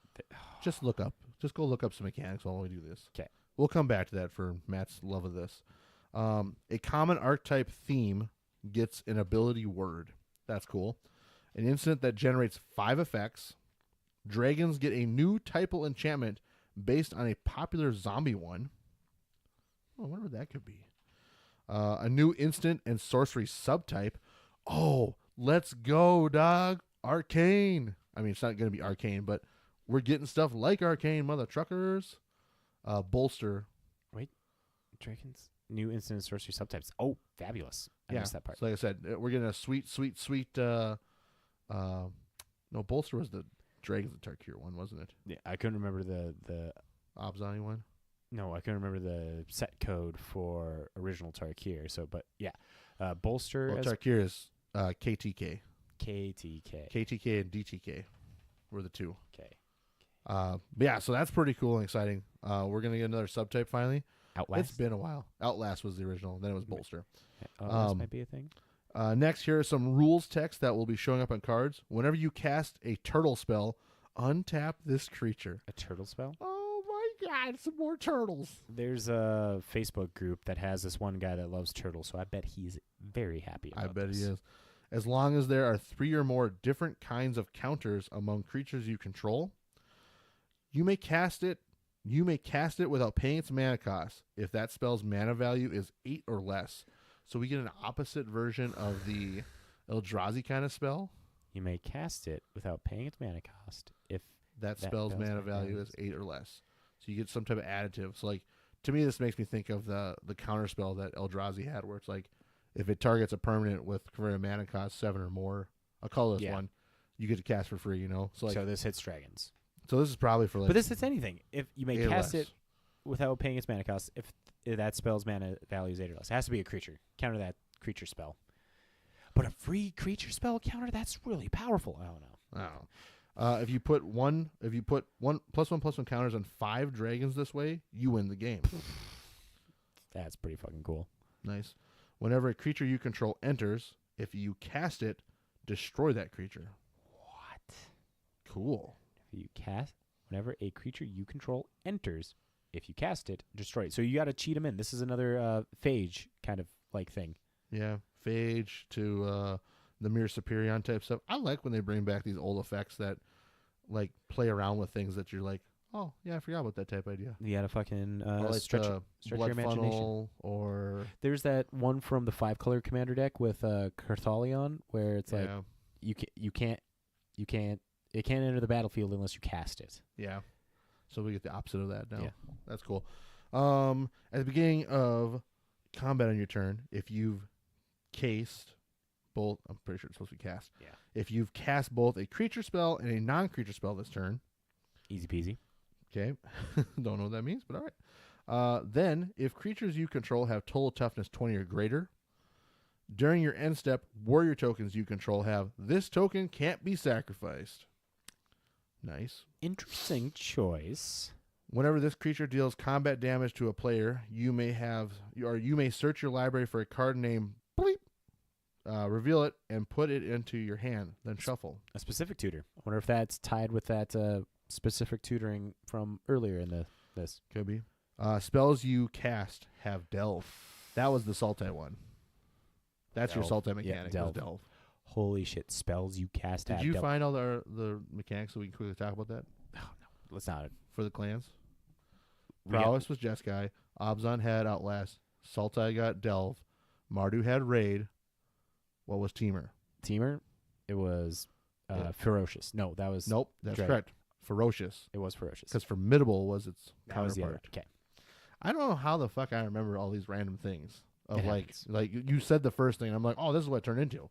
Just go look up some mechanics while we do this. Okay. We'll come back to that for Matt's love of this. A common archetype theme gets an ability word. That's cool. An instant that generates 5 effects. Dragons get a new typal enchantment based on a popular zombie one. Oh, I wonder what that could be. A new instant and sorcery subtype. Oh, let's go, dog. Arcane. I mean, it's not going to be arcane, but we're getting stuff like arcane, mother truckers. Bolster. Wait. Dragons? New instant and sorcery subtypes. Oh, fabulous. I missed that part. So like I said, we're getting a sweet. No, Bolster was the Dragons of Tarkir one, wasn't it? Yeah, I couldn't remember the Obzani one? No, I couldn't remember the set code for original Tarkir. So, but yeah. Bolster. Well, Tarkir is KTK. KTK. KTK and DTK were the 2. Okay. But yeah, so that's pretty cool and exciting. We're going to get another subtype finally. Outlast? It's been a while. Outlast was the original. Then it was Bolster. This might be a thing. Next, here are some rules text that will be showing up on cards. Whenever you cast a turtle spell, untap this creature. A turtle spell? Oh my god, some more turtles. There's a Facebook group that has this one guy that loves turtles, so I bet he's very happy about this. He is. As long as there are 3 or more different kinds of counters among creatures you control, you may cast it without paying its mana cost if that spell's mana value is 8 or less. So we get an opposite version of the Eldrazi kind of spell. You may cast it without paying its mana cost if that spell's mana value is 8 or less. So you get some type of additive. So like, to me, this makes me think of the counter spell that Eldrazi had, where it's like, if it targets a permanent with converted mana cost 7 or more, a colorless one, you get to cast for free. So like, so this hits dragons. So this is probably for like. But this hits anything. If you may cast less. it without paying its mana cost, if that spell's mana value is 8 or less, it has to be a creature. Counter that creature spell. But a free creature spell counter, that's really powerful. I don't know. If you put one +1/+1 counters on 5 dragons this way, you win the game. That's pretty fucking cool. Nice. Whenever a creature you control enters, if you cast it, destroy that creature. What? Cool. If you cast, whenever a creature you control enters, if you cast it, destroy it. So you got to cheat them in. This is another phage kind of like thing. Yeah, phage to the Mirror Superion type stuff. I like when they bring back these old effects that like play around with things that you're like, oh yeah, I forgot about that type idea. You got to fucking Or like stretch the your blood imagination. funnel, or There's that one from the 5-color commander deck with Carthalion where it's like it can't enter the battlefield unless you cast it. yeah. So we get the opposite of that now. Yeah. That's cool. At the beginning of combat on your turn, if you've cased both, I'm pretty sure it's supposed to be cast. Yeah. If you've cast both a creature spell and a non-creature spell this turn, Easy peasy. okay, don't know what that means, but all right. Then, if creatures you control have total toughness 20 or greater, during your end step, warrior tokens you control have this token can't be sacrificed. Nice. Interesting choice. Whenever this creature deals combat damage to a player, you may search your library for a card named Bleep, reveal it, and put it into your hand, then shuffle. A specific tutor. I wonder if that's tied with that specific tutoring from earlier in this. Could be. Spells you cast have Delve. That was the Sultai one. That's Delve. your Sultai mechanic. Yeah, was Delve. Delve. Holy shit! Spells you cast. Did have you Delve. find all the mechanics so we can quickly talk about that Oh, no, let's not. for the clans? We got- Prowess was Jeskai. Abzan had Outlast. Sultai got Delve. Mardu had Raid. What was Teamer? Teamer. It was Yeah. ferocious. No, that was Nope, that's Dread. correct. Ferocious. It was ferocious. Because Formidable was its That was the other. counterpart. Okay. I don't know how the fuck I remember all these random things. Of It like, happens. like you said the first thing, and I'm like, oh, this is what it turned into.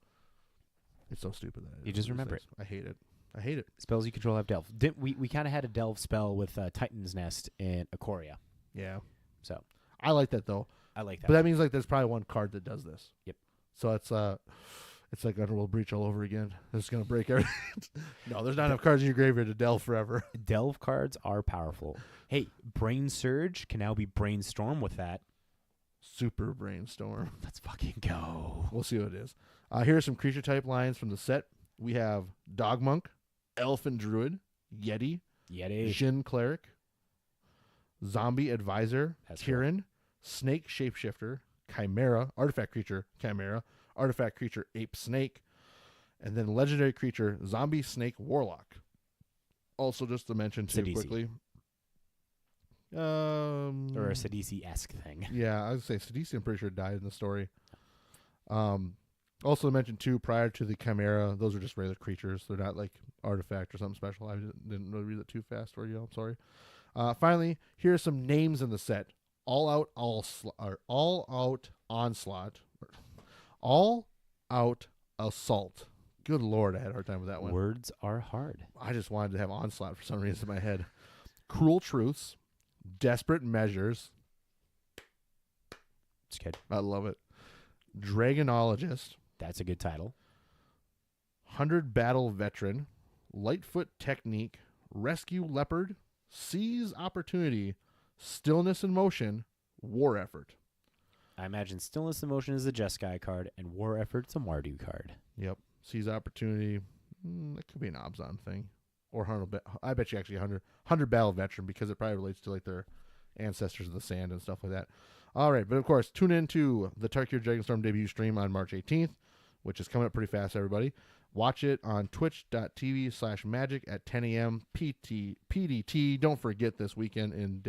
It's so stupid that You just remember it. I hate it. I hate it. Spells you control have Delve. We kind of had a Delve spell with Titan's Nest in Ikoria. Yeah. So I like that though. I like that. But that means like there's probably one card that does this. Yep. So it's like Underworld Breach all over again. It's gonna break everything. No, there's not enough cards in your graveyard to delve forever. Delve cards are powerful. Hey, Brain Surge can now be Brainstorm with that. Super Brainstorm. Let's fucking go. We'll see what it is. Here are some creature type lines from the set. We have Dog Monk, Elfin Druid, Yeti, Yeti. Jin Cleric, Zombie Advisor, That's cool. Kirin, Snake Shapeshifter, Chimera, Artifact Creature, Chimera, Artifact Creature, Ape Snake, and then Legendary Creature, Zombie Snake Warlock. Also, just to mention too Sidisi. quickly. Or a Sidisi-esque thing. Yeah, I would say Sidisi, I'm pretty sure, died in the story. Also to mention too, prior to the Chimera, those are just regular creatures. They're not like artifact or something special. I didn't really read it too fast for you. I'm sorry. Finally, here are some names in the set: All Out Onslaught, All Out Assault. Good Lord, I had a hard time with that one. Words are hard. I just wanted to have Onslaught for some reason in my head. Cruel Truths, Desperate Measures. It's good. I love it. Dragonologist, That's a good title. 100 Battle Veteran, Lightfoot Technique, Rescue Leopard, Seize Opportunity, Stillness in Motion, War Effort. I imagine Stillness in Motion is a Jeskai card, and War Effort's a Mardu card. Yep. Seize Opportunity. That could be an Abzan thing. Or 100, I bet you actually 100 Battle Veteran, because it probably relates to like their Ancestors of the Sand and stuff like that. All right, but of course, tune in to the Tarkir Dragonstorm debut stream on March 18th, which is coming up pretty fast, everybody. Watch it on twitch.tv/magic at 10 a.m. PDT. Don't forget this weekend in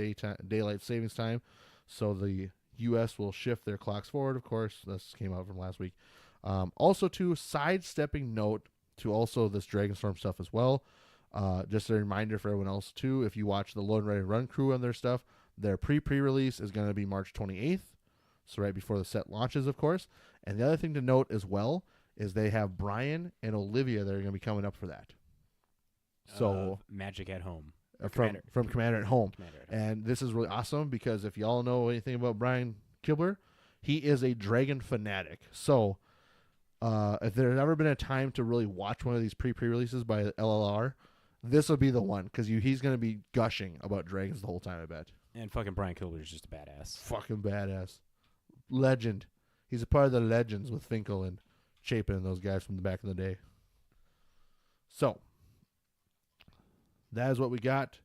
daylight savings time. So the U.S. will shift their clocks forward, of course. This came out from last week. Also, to sidestepping note to also this Dragonstorm stuff as well. Just a reminder for everyone else, too, if you watch the Load and Ready Run crew and their stuff, their pre-release is going to be March 28th. So right before the set launches, of course. And the other thing to note as well is they have Brian and Olivia that are going to be coming up for that. So Magic at Home. from Commander at Home. Commander at Home. And this is really awesome because if y'all know anything about Brian Kibler, he is a dragon fanatic. So if there's ever been a time to really watch one of these pre-releases by LLR, this will be the one because he's going to be gushing about dragons the whole time, I bet. And fucking Brian Kilber is just a badass. Fucking badass. Legend. He's a part of the legends with Finkel and Chapin and those guys from the back of the day. So, that is what we got.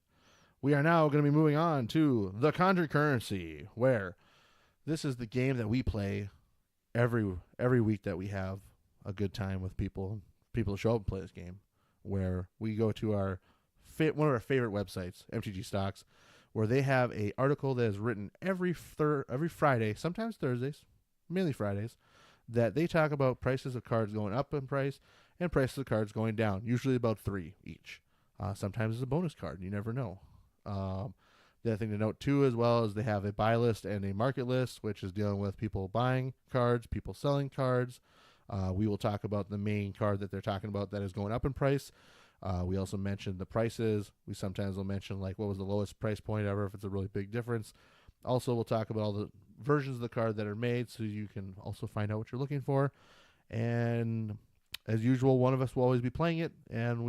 We are now going to be moving on to the Conjured Currency, where this is the game that we play every week that we have a good time with people to show up and play this game, where we go to one of our favorite websites, MTG Stocks, where they have a article that is written every Friday, sometimes Thursdays, mainly Fridays, that they talk about prices of cards going up in price and prices of cards going down, usually about 3 each. Sometimes it's a bonus card. You never know. The other thing to note, too, as well, is they have a buy list and a market list, which is dealing with people buying cards, people selling cards. We will talk about the main card that they're talking about that is going up in price. We also mentioned the prices. We sometimes will mention, like, what was the lowest price point ever if it's a really big difference. Also, we'll talk about all the versions of the card that are made so you can also find out what you're looking for. And as usual, one of us will always be playing it, and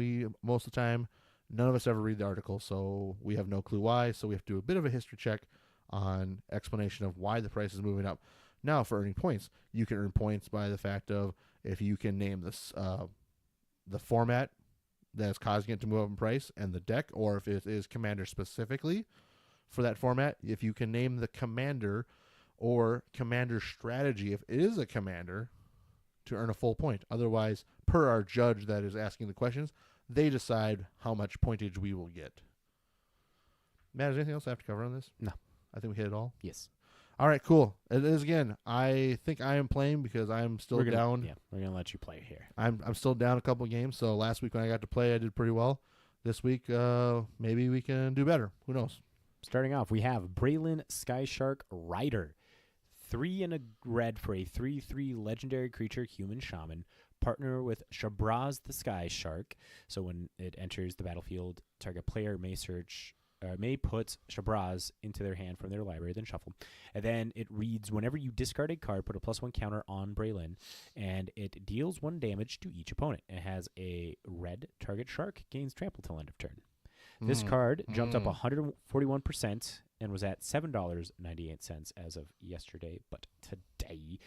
most of the time, none of us ever read the article, so we have no clue why. So we have to do a bit of a history check on explanation of why the price is moving up. Now, for earning points, you can earn points by the fact of if you can name the format that's causing it to move up in price and the deck, or if it is Commander specifically for that format, if you can name the commander or commander strategy, if it is a commander, to earn a full point. Otherwise, per our judge that is asking the questions, they decide how much pointage we will get. Matt, is there anything else I have to cover on this? No. I think we hit it all. Yes. All right, cool. It is, again, I think I am playing because I'm still down. Yeah, we're going to let you play here. I'm still down a couple of games, so last week when I got to play, I did pretty well. This week, maybe we can do better. Who knows? Starting off, we have Braylon Skyshark Rider. 3 and a red for a 3/3 legendary creature, human shaman. Partner with Shabraz the Sky Shark. So when it enters the battlefield, target player may put Shabraz into their hand from their library, then shuffle. And then it reads, whenever you discard a card, put a +1 counter on Braylon, and it deals 1 damage to each opponent. It has a red target shark, gains trample till end of turn. This card jumped up 141% and was at $7.98 as of yesterday, but today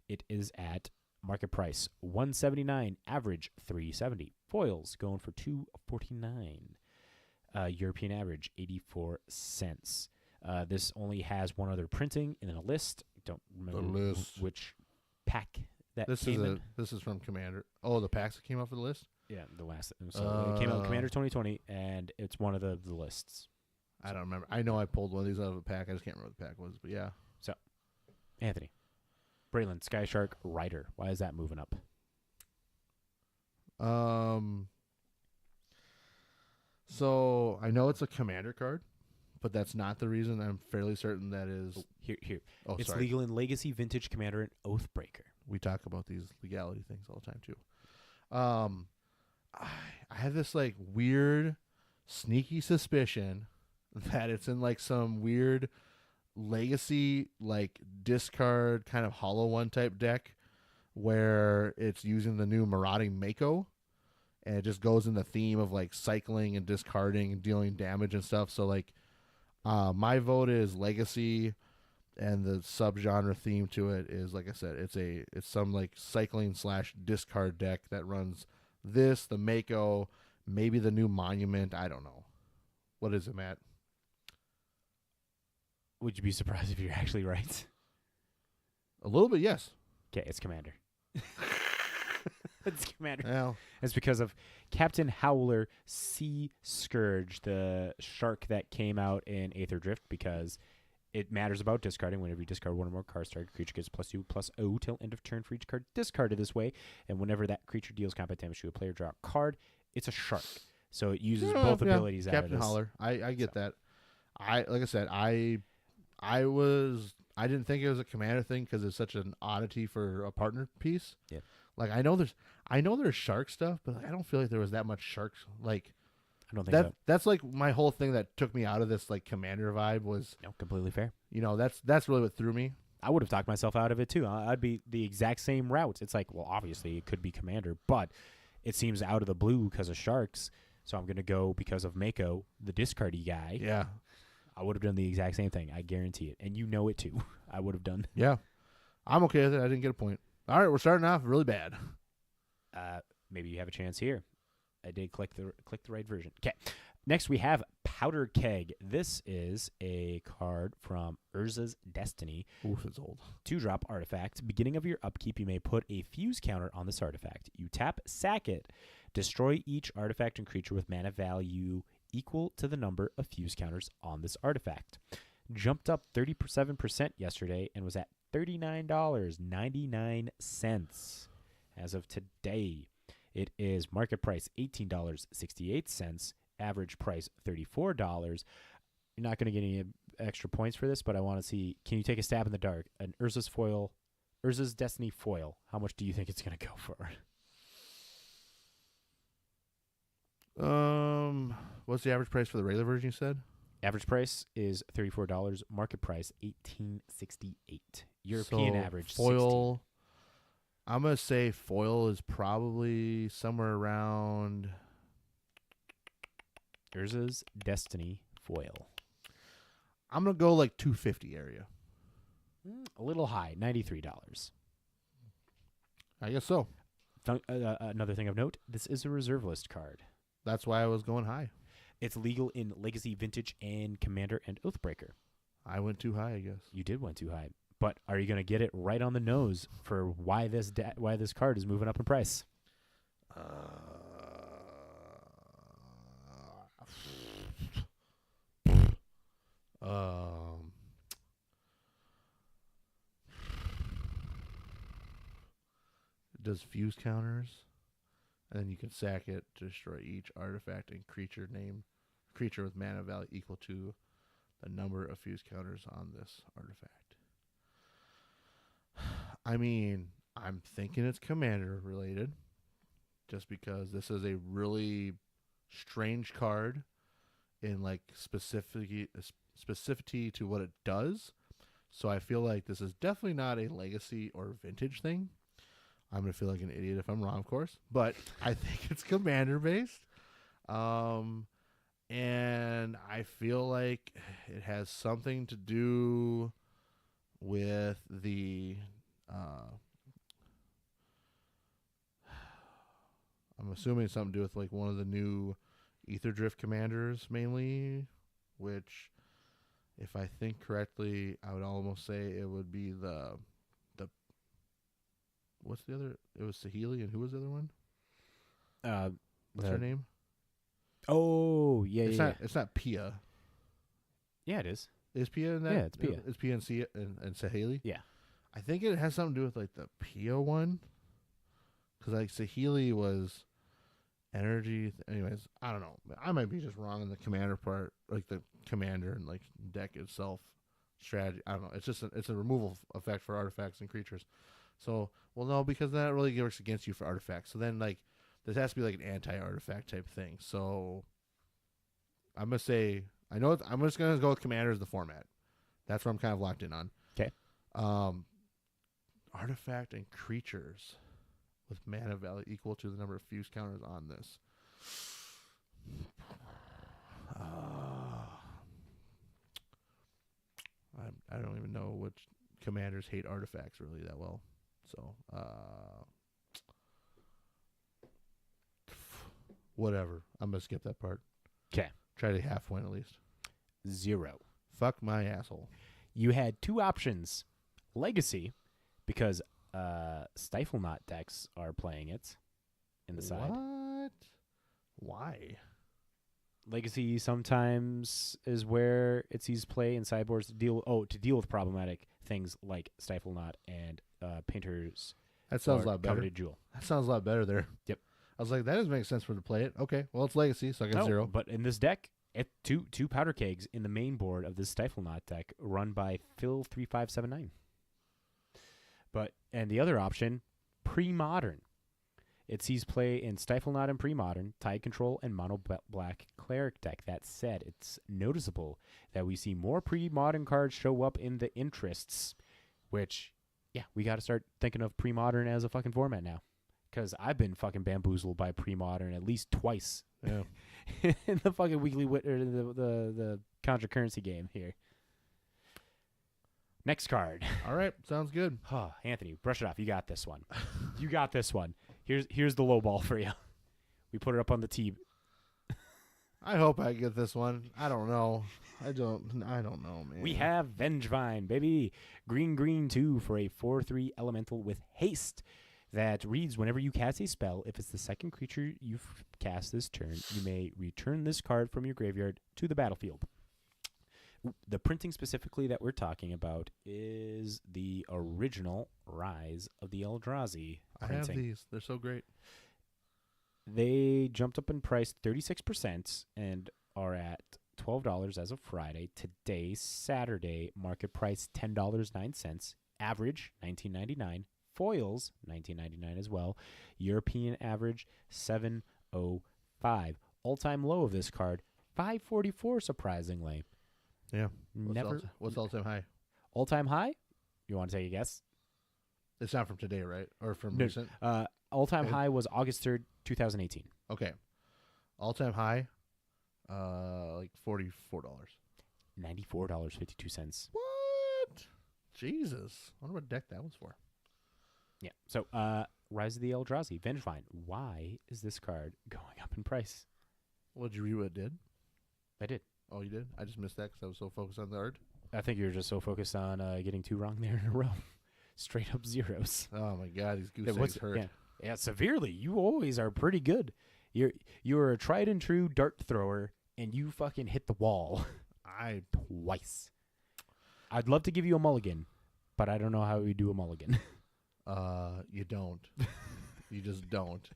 it is at market price $179, average $370. Foils going for $249. European average 84 cents. This only has one other printing and then a list. Don't remember which pack that came in. This is from Commander. Oh, the packs that came out for the list? Yeah, the last. So it came out Commander 2020, and it's one of the lists. I don't remember. I know I pulled one of these out of a pack. I just can't remember what the pack was, but yeah. So, Anthony, Braylon Skyshark Rider. Why is that moving up? So I know it's a commander card, but that's not the reason. I'm fairly certain that is. Here. Oh, it's sorry. legal in Legacy, Vintage, Commander, and Oathbreaker. We talk about these legality things all the time too. I have this like weird, sneaky suspicion that it's in like some weird Legacy like discard kind of hollow one type deck where it's using the new Marauding Mako. And it just goes in the theme of like cycling and discarding and dealing damage and stuff. So like, my vote is Legacy, and the subgenre theme to it is, like I said, it's some like cycling / discard deck that runs this, the Mako, maybe the new Monument. I don't know. What is it, Matt? Would you be surprised if you're actually right? A little bit, yes. Okay, it's Commander. It's Commander. Well, it's because of Captain Howler Sea Scourge, the shark that came out in Aether Drift, because it matters about discarding. Whenever you discard one or more cards, target creature gets +2/+0 till end of turn for each card discarded this way. And whenever that creature deals combat damage to a player, draw a card. It's a shark, so it uses both abilities. Captain out of this. Howler. I get that. Like I said, I didn't think it was a commander thing because it's such an oddity for a partner piece. Yeah. Like I know there's shark stuff, but I don't feel like there was that much sharks. Like I don't think that. so. That's like my whole thing that took me out of this like commander vibe was. No, completely fair. You know, that's really what threw me. I would have talked myself out of it too. I'd be the exact same route. It's like, well, obviously it could be commander, but it seems out of the blue because of sharks. So I'm gonna go because of Mako, the discardy guy. Yeah. I would have done the exact same thing. I guarantee it, and you know it too. I would have done. Yeah, I'm okay with it. I didn't get a point. All right, we're starting off really bad. Maybe you have a chance here. I did click the right version. Okay. Next, we have Powder Keg. This is a card from Urza's Destiny. Oof, it's old. 2-drop artifact. Beginning of your upkeep, you may put a fuse counter on this artifact. You tap, sack it. Destroy each artifact and creature with mana value equal to the number of fuse counters on this artifact. Jumped up 37% yesterday and was at $39.99 as of today. It is market price $18.68. Average price $34. You're not going to get any extra points for this, but I want to see, can you take a stab in the dark? An Urza's Destiny foil. How much do you think it's going to go for? What's the average price for the regular version you said? Average price is $34. Market price $18.68. European average foil. 16. I'm going to say foil is probably somewhere around Urza's Destiny foil. I'm going to go like 250 area. A little high, $93. I guess so. Another thing of note, this is a reserve list card. That's why I was going high. It's legal in Legacy, Vintage, and Commander and Oathbreaker. I went too high, I guess. You did went too high. But are you going to get it right on the nose for why this card is moving up in price? It does fuse counters, and then you can sack it to destroy each artifact and creature with mana value equal to the number of fuse counters on this artifact. I mean, I'm thinking it's commander related, just because this is a really strange card in like specificity to what it does. So I feel like this is definitely not a legacy or vintage thing. I'm going to feel like an idiot if I'm wrong, of course. But I think it's commander-based. And I feel like it has something to do with the... I'm assuming something to do with like one of the new Ether Drift commanders mainly, which, if I think correctly, I would almost say it would be the what's the other? It was Saheeli, and who was the other one? What's her name? Oh, yeah, It's not Pia. Yeah, it is. Is Pia in that? Yeah, it's Pia. It's Pia and Saheeli? Yeah. I think it has something to do with like the Pia one. Because like Saheeli was energy. Anyways, I don't know. I might be just wrong in the commander part, like the commander and like deck itself strategy. I don't know. It's just it's a removal effect for artifacts and creatures. So, well, no, because that really works against you for artifacts. So then, like, this has to be like an anti-artifact type thing. So, I'm gonna say I'm just gonna go with commander as the format. That's what I'm kind of locked in on. Okay. Artifact and creatures with mana value equal to the number of fuse counters on this. I don't even know which commanders hate artifacts really that well. So, whatever. I'm going to skip that part. Okay. Try to half win at least. 0. Fuck my asshole. You had two options. Legacy, because Stifle Knot decks are playing it in the side. What? Why? Legacy sometimes is where it sees play in sideboards to deal with problematic things like Stifle Knot and Painter's. That sounds a lot better. Coveted Jewel. That sounds a lot better there. Yep. I was like, that doesn't make sense for to play it. Okay, well, it's Legacy, so I get 0. But in this deck, two Powder Kegs in the main board of this Stifle Knot deck run by Phil3579. And the other option, Pre-Modern. It sees play in Stifle Knot and Pre-Modern, Tide Control, and Mono Black Cleric deck. That said, it's noticeable that we see more Pre-Modern cards show up in the interests, which, yeah, we got to start thinking of Pre-Modern as a fucking format now. Because I've been fucking bamboozled by Pre-Modern at least twice. Yeah. In the fucking weekly, or the Contra Currency game here. Next card. All right, sounds good. Anthony, brush it off. You got this one. You got this one. Here's the low ball for you. We put it up on the tee. I hope I get this one. I don't know. I don't know, man. We have Vengevine, baby. Green 2 for a 4/3 elemental with haste that reads whenever you cast a spell, if it's the second creature you've cast this turn, you may return this card from your graveyard to the battlefield. The printing specifically that we're talking about is the original Rise of the Eldrazi printing. I have these. They're so great. They jumped up in price 36% and are at $12 as of Friday. Today, Saturday, market price $10.09. Average $19.99. Foils $19.99 as well. European average $7.05. All-time low of this card $5.44. Surprisingly, Yeah. never. What's all-time high? All-time high? You want to take a guess? It's not from today, right? Or from recent? All-time high was August 3rd, 2018. Okay. All-time high, like $44. $94.52. What? Jesus. I wonder what deck that was for. Yeah. So, Rise of the Eldrazi, Vengevine. Why is this card going up in price? Well, did you read what it did? I did. Oh, you did? I just missed that because I was so focused on the art. I think you're just so focused on getting 2 wrong there in a row. Straight up zeros. Oh, my God. These goose eggs hurt. Yeah, severely. You always are pretty good. You're a tried and true dart thrower, and you fucking hit the wall. Twice. I'd love to give you a mulligan, but I don't know how you do a mulligan. You don't. You just don't.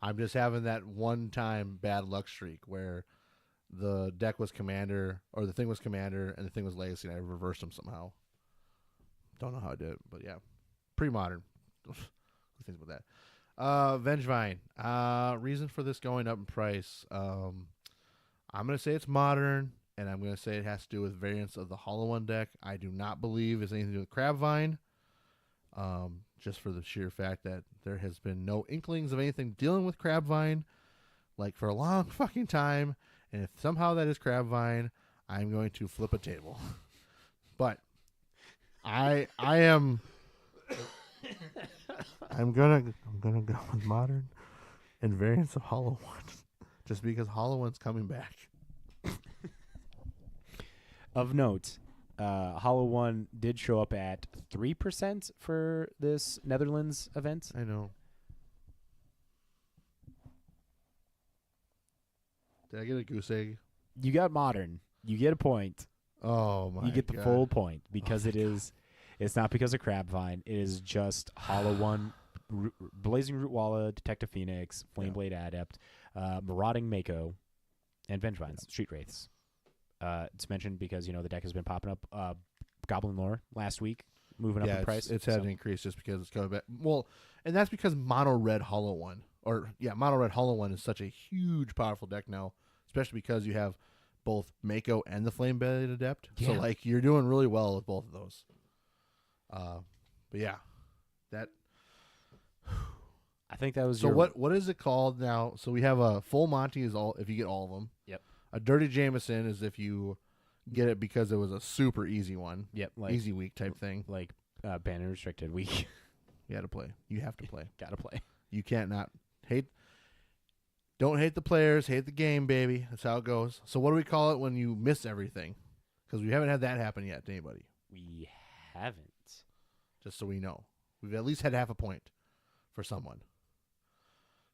I'm just having that one-time bad luck streak where the deck was commander, or the thing was commander, and the thing was legacy, and I reversed them somehow. Don't know how I did it, but yeah. Pretty modern. Who thinks about that? Vengevine. Reason for this going up in price. I'm going to say it's modern, and I'm going to say it has to do with variants of the Hollow One deck. I do not believe it's anything to do with Crabvine. Just for the sheer fact that there has been no inklings of anything dealing with Crabvine, like for a long fucking time. And if somehow that is Crabvine, I'm going to flip a table. But I'm gonna go with modern and variants of Hollow One, just because Hollow One's coming back. Of note, Hollow One did show up at 3% for this Netherlands event. I know. Did I get a goose egg? You got modern. You get a point. Oh my! You get the God. full point because it's not because of Crabvine. It is just Hollow One, Blazing Root Walla, Detective Phoenix, Flameblade Adept, Marauding Mako, and Vengevines, Street Wraiths. It's mentioned because the deck has been popping up. Goblin Lore last week, moving up in price. It's had an increase just because it's coming back. Well, and that's because Mono Red Hollow One, Mono Red Hollow One is such a huge, powerful deck now, especially because you have both Mako and the Flameblade Adept. Yeah. So you're doing really well with both of those. But yeah, that. I think that was so. What is it called now? So we have a full Monty is all if you get all of them. Yep. A Dirty Jameson is if you get it because it was a super easy one. Yep. Easy week type thing. Like banner restricted week. You had to play. You have to play. Gotta play. You can't not hate. Don't hate the players. Hate the game, baby. That's how it goes. So what do we call it when you miss everything? Because we haven't had that happen yet to anybody. We haven't. Just so we know. We've at least had half a point for someone.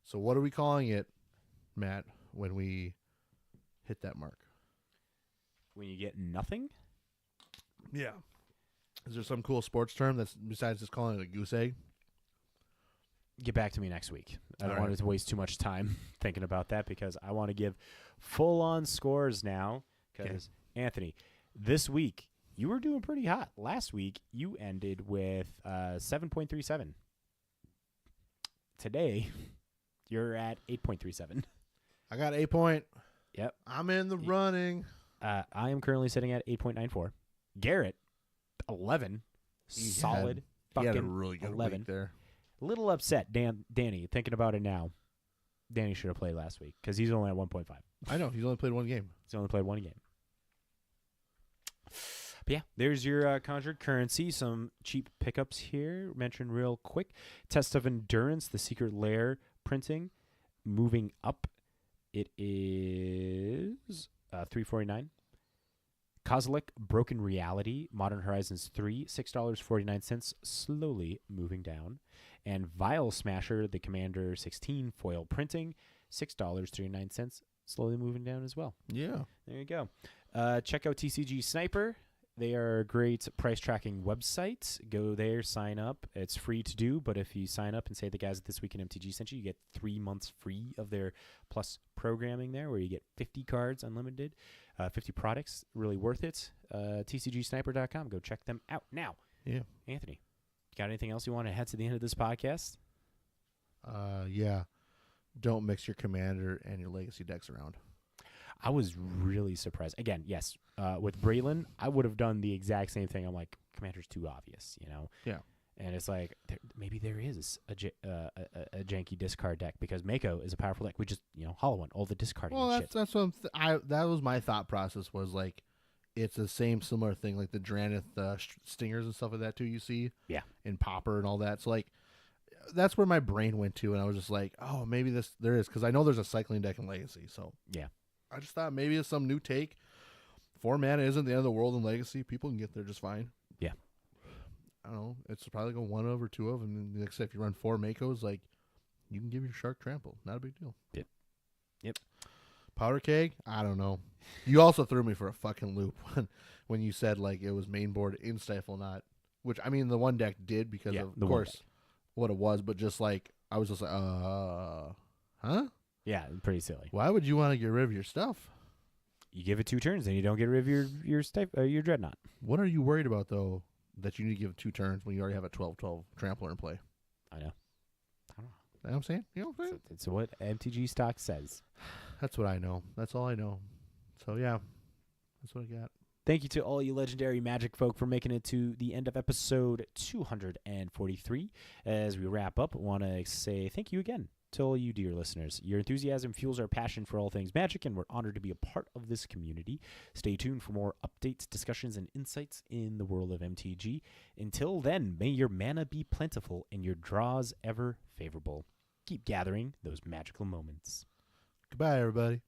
So what are we calling it, Matt, when we hit that mark? When you get nothing? Yeah. Is there some cool sports term that's besides just calling it a goose egg? Get back to me next week. I don't All want right. to waste too much time thinking about that because I want to give full-on scores now. Because, Anthony, this week, you were doing pretty hot. Last week, you ended with 7.37. Today, you're at 8.37. I got 8 point. Yep. I'm in the running. I am currently sitting at 8.94. Garrett, 11. Solid He had a fucking really good 11. week there. Little upset, Danny, thinking about it now. Danny should have played last week because he's only at 1.5. I know. He's only played one game. He's only played one game. But yeah, there's your Conjured Currency. Some cheap pickups here. Mentioned real quick. Test of Endurance, the Secret Lair printing. Moving up It is $3.49. Kozilek Broken Reality, Modern Horizons 3, $6.49, slowly moving down. And Vial Smasher, the Commander 16 foil printing, $6.39, slowly moving down as well. Yeah. There you go. Check out TCG Sniper. They are a great price tracking website. Go there, sign up. It's free to do, but if you sign up and say the guys at This Week in MTG sent you, you get 3 months free of their plus programming there, where you get 50 cards unlimited, 50 products. Really worth it. TCGsniper.com. Go check them out now. Yeah. Anthony, got anything else you want to head to the end of this podcast? Yeah. Don't mix your Commander and your Legacy decks around. I was really surprised. Again, yes, with Braylon, I would have done the exact same thing. I'm like, Commander's too obvious, you know? Yeah. And it's like, maybe there is a janky discard deck, because Mako is a powerful deck. We just, hollow one, all the discarding and shit. That's what that was my thought process, was like, it's the same similar thing, like the Dranith stingers and stuff like that too, you see? Yeah. In Popper and all that. So, like, that's where my brain went to, and I was just like, oh, maybe there is, because I know there's a cycling deck in Legacy, so. Yeah. I just thought maybe it's some new take. 4 mana isn't the end of the world in Legacy. People can get there just fine. Yeah. I don't know. It's probably like a 1 of or 2 of, and then like I said, if you run 4 Makos, like, you can give your Shark Trample. Not a big deal. Yep. Powder Keg? I don't know. You also threw me for a fucking loop when you said, like, it was main board in Stifle Not, which, I mean, the one deck did because of course, what it was, but just like, I was just like, huh? Yeah, pretty silly. Why would you want to get rid of your stuff? You give it 2 turns, and you don't get rid of your Dreadnought. What are you worried about, though, that you need to give 2 turns when you already have a 12/12 trampler in play? I know. You know what I'm saying? You know what I'm saying? It's what MTG stock says. That's what I know. That's all I know. So, yeah, that's what I got. Thank you to all you legendary Magic folk for making it to the end of episode 243. As we wrap up, I want to say thank you again to all you dear listeners. Your enthusiasm fuels our passion for all things Magic, and we're honored to be a part of this community. Stay tuned for more updates, discussions, and insights in the world of MTG. Until then, may your mana be plentiful and your draws ever favorable. Keep gathering those magical moments. Goodbye, everybody.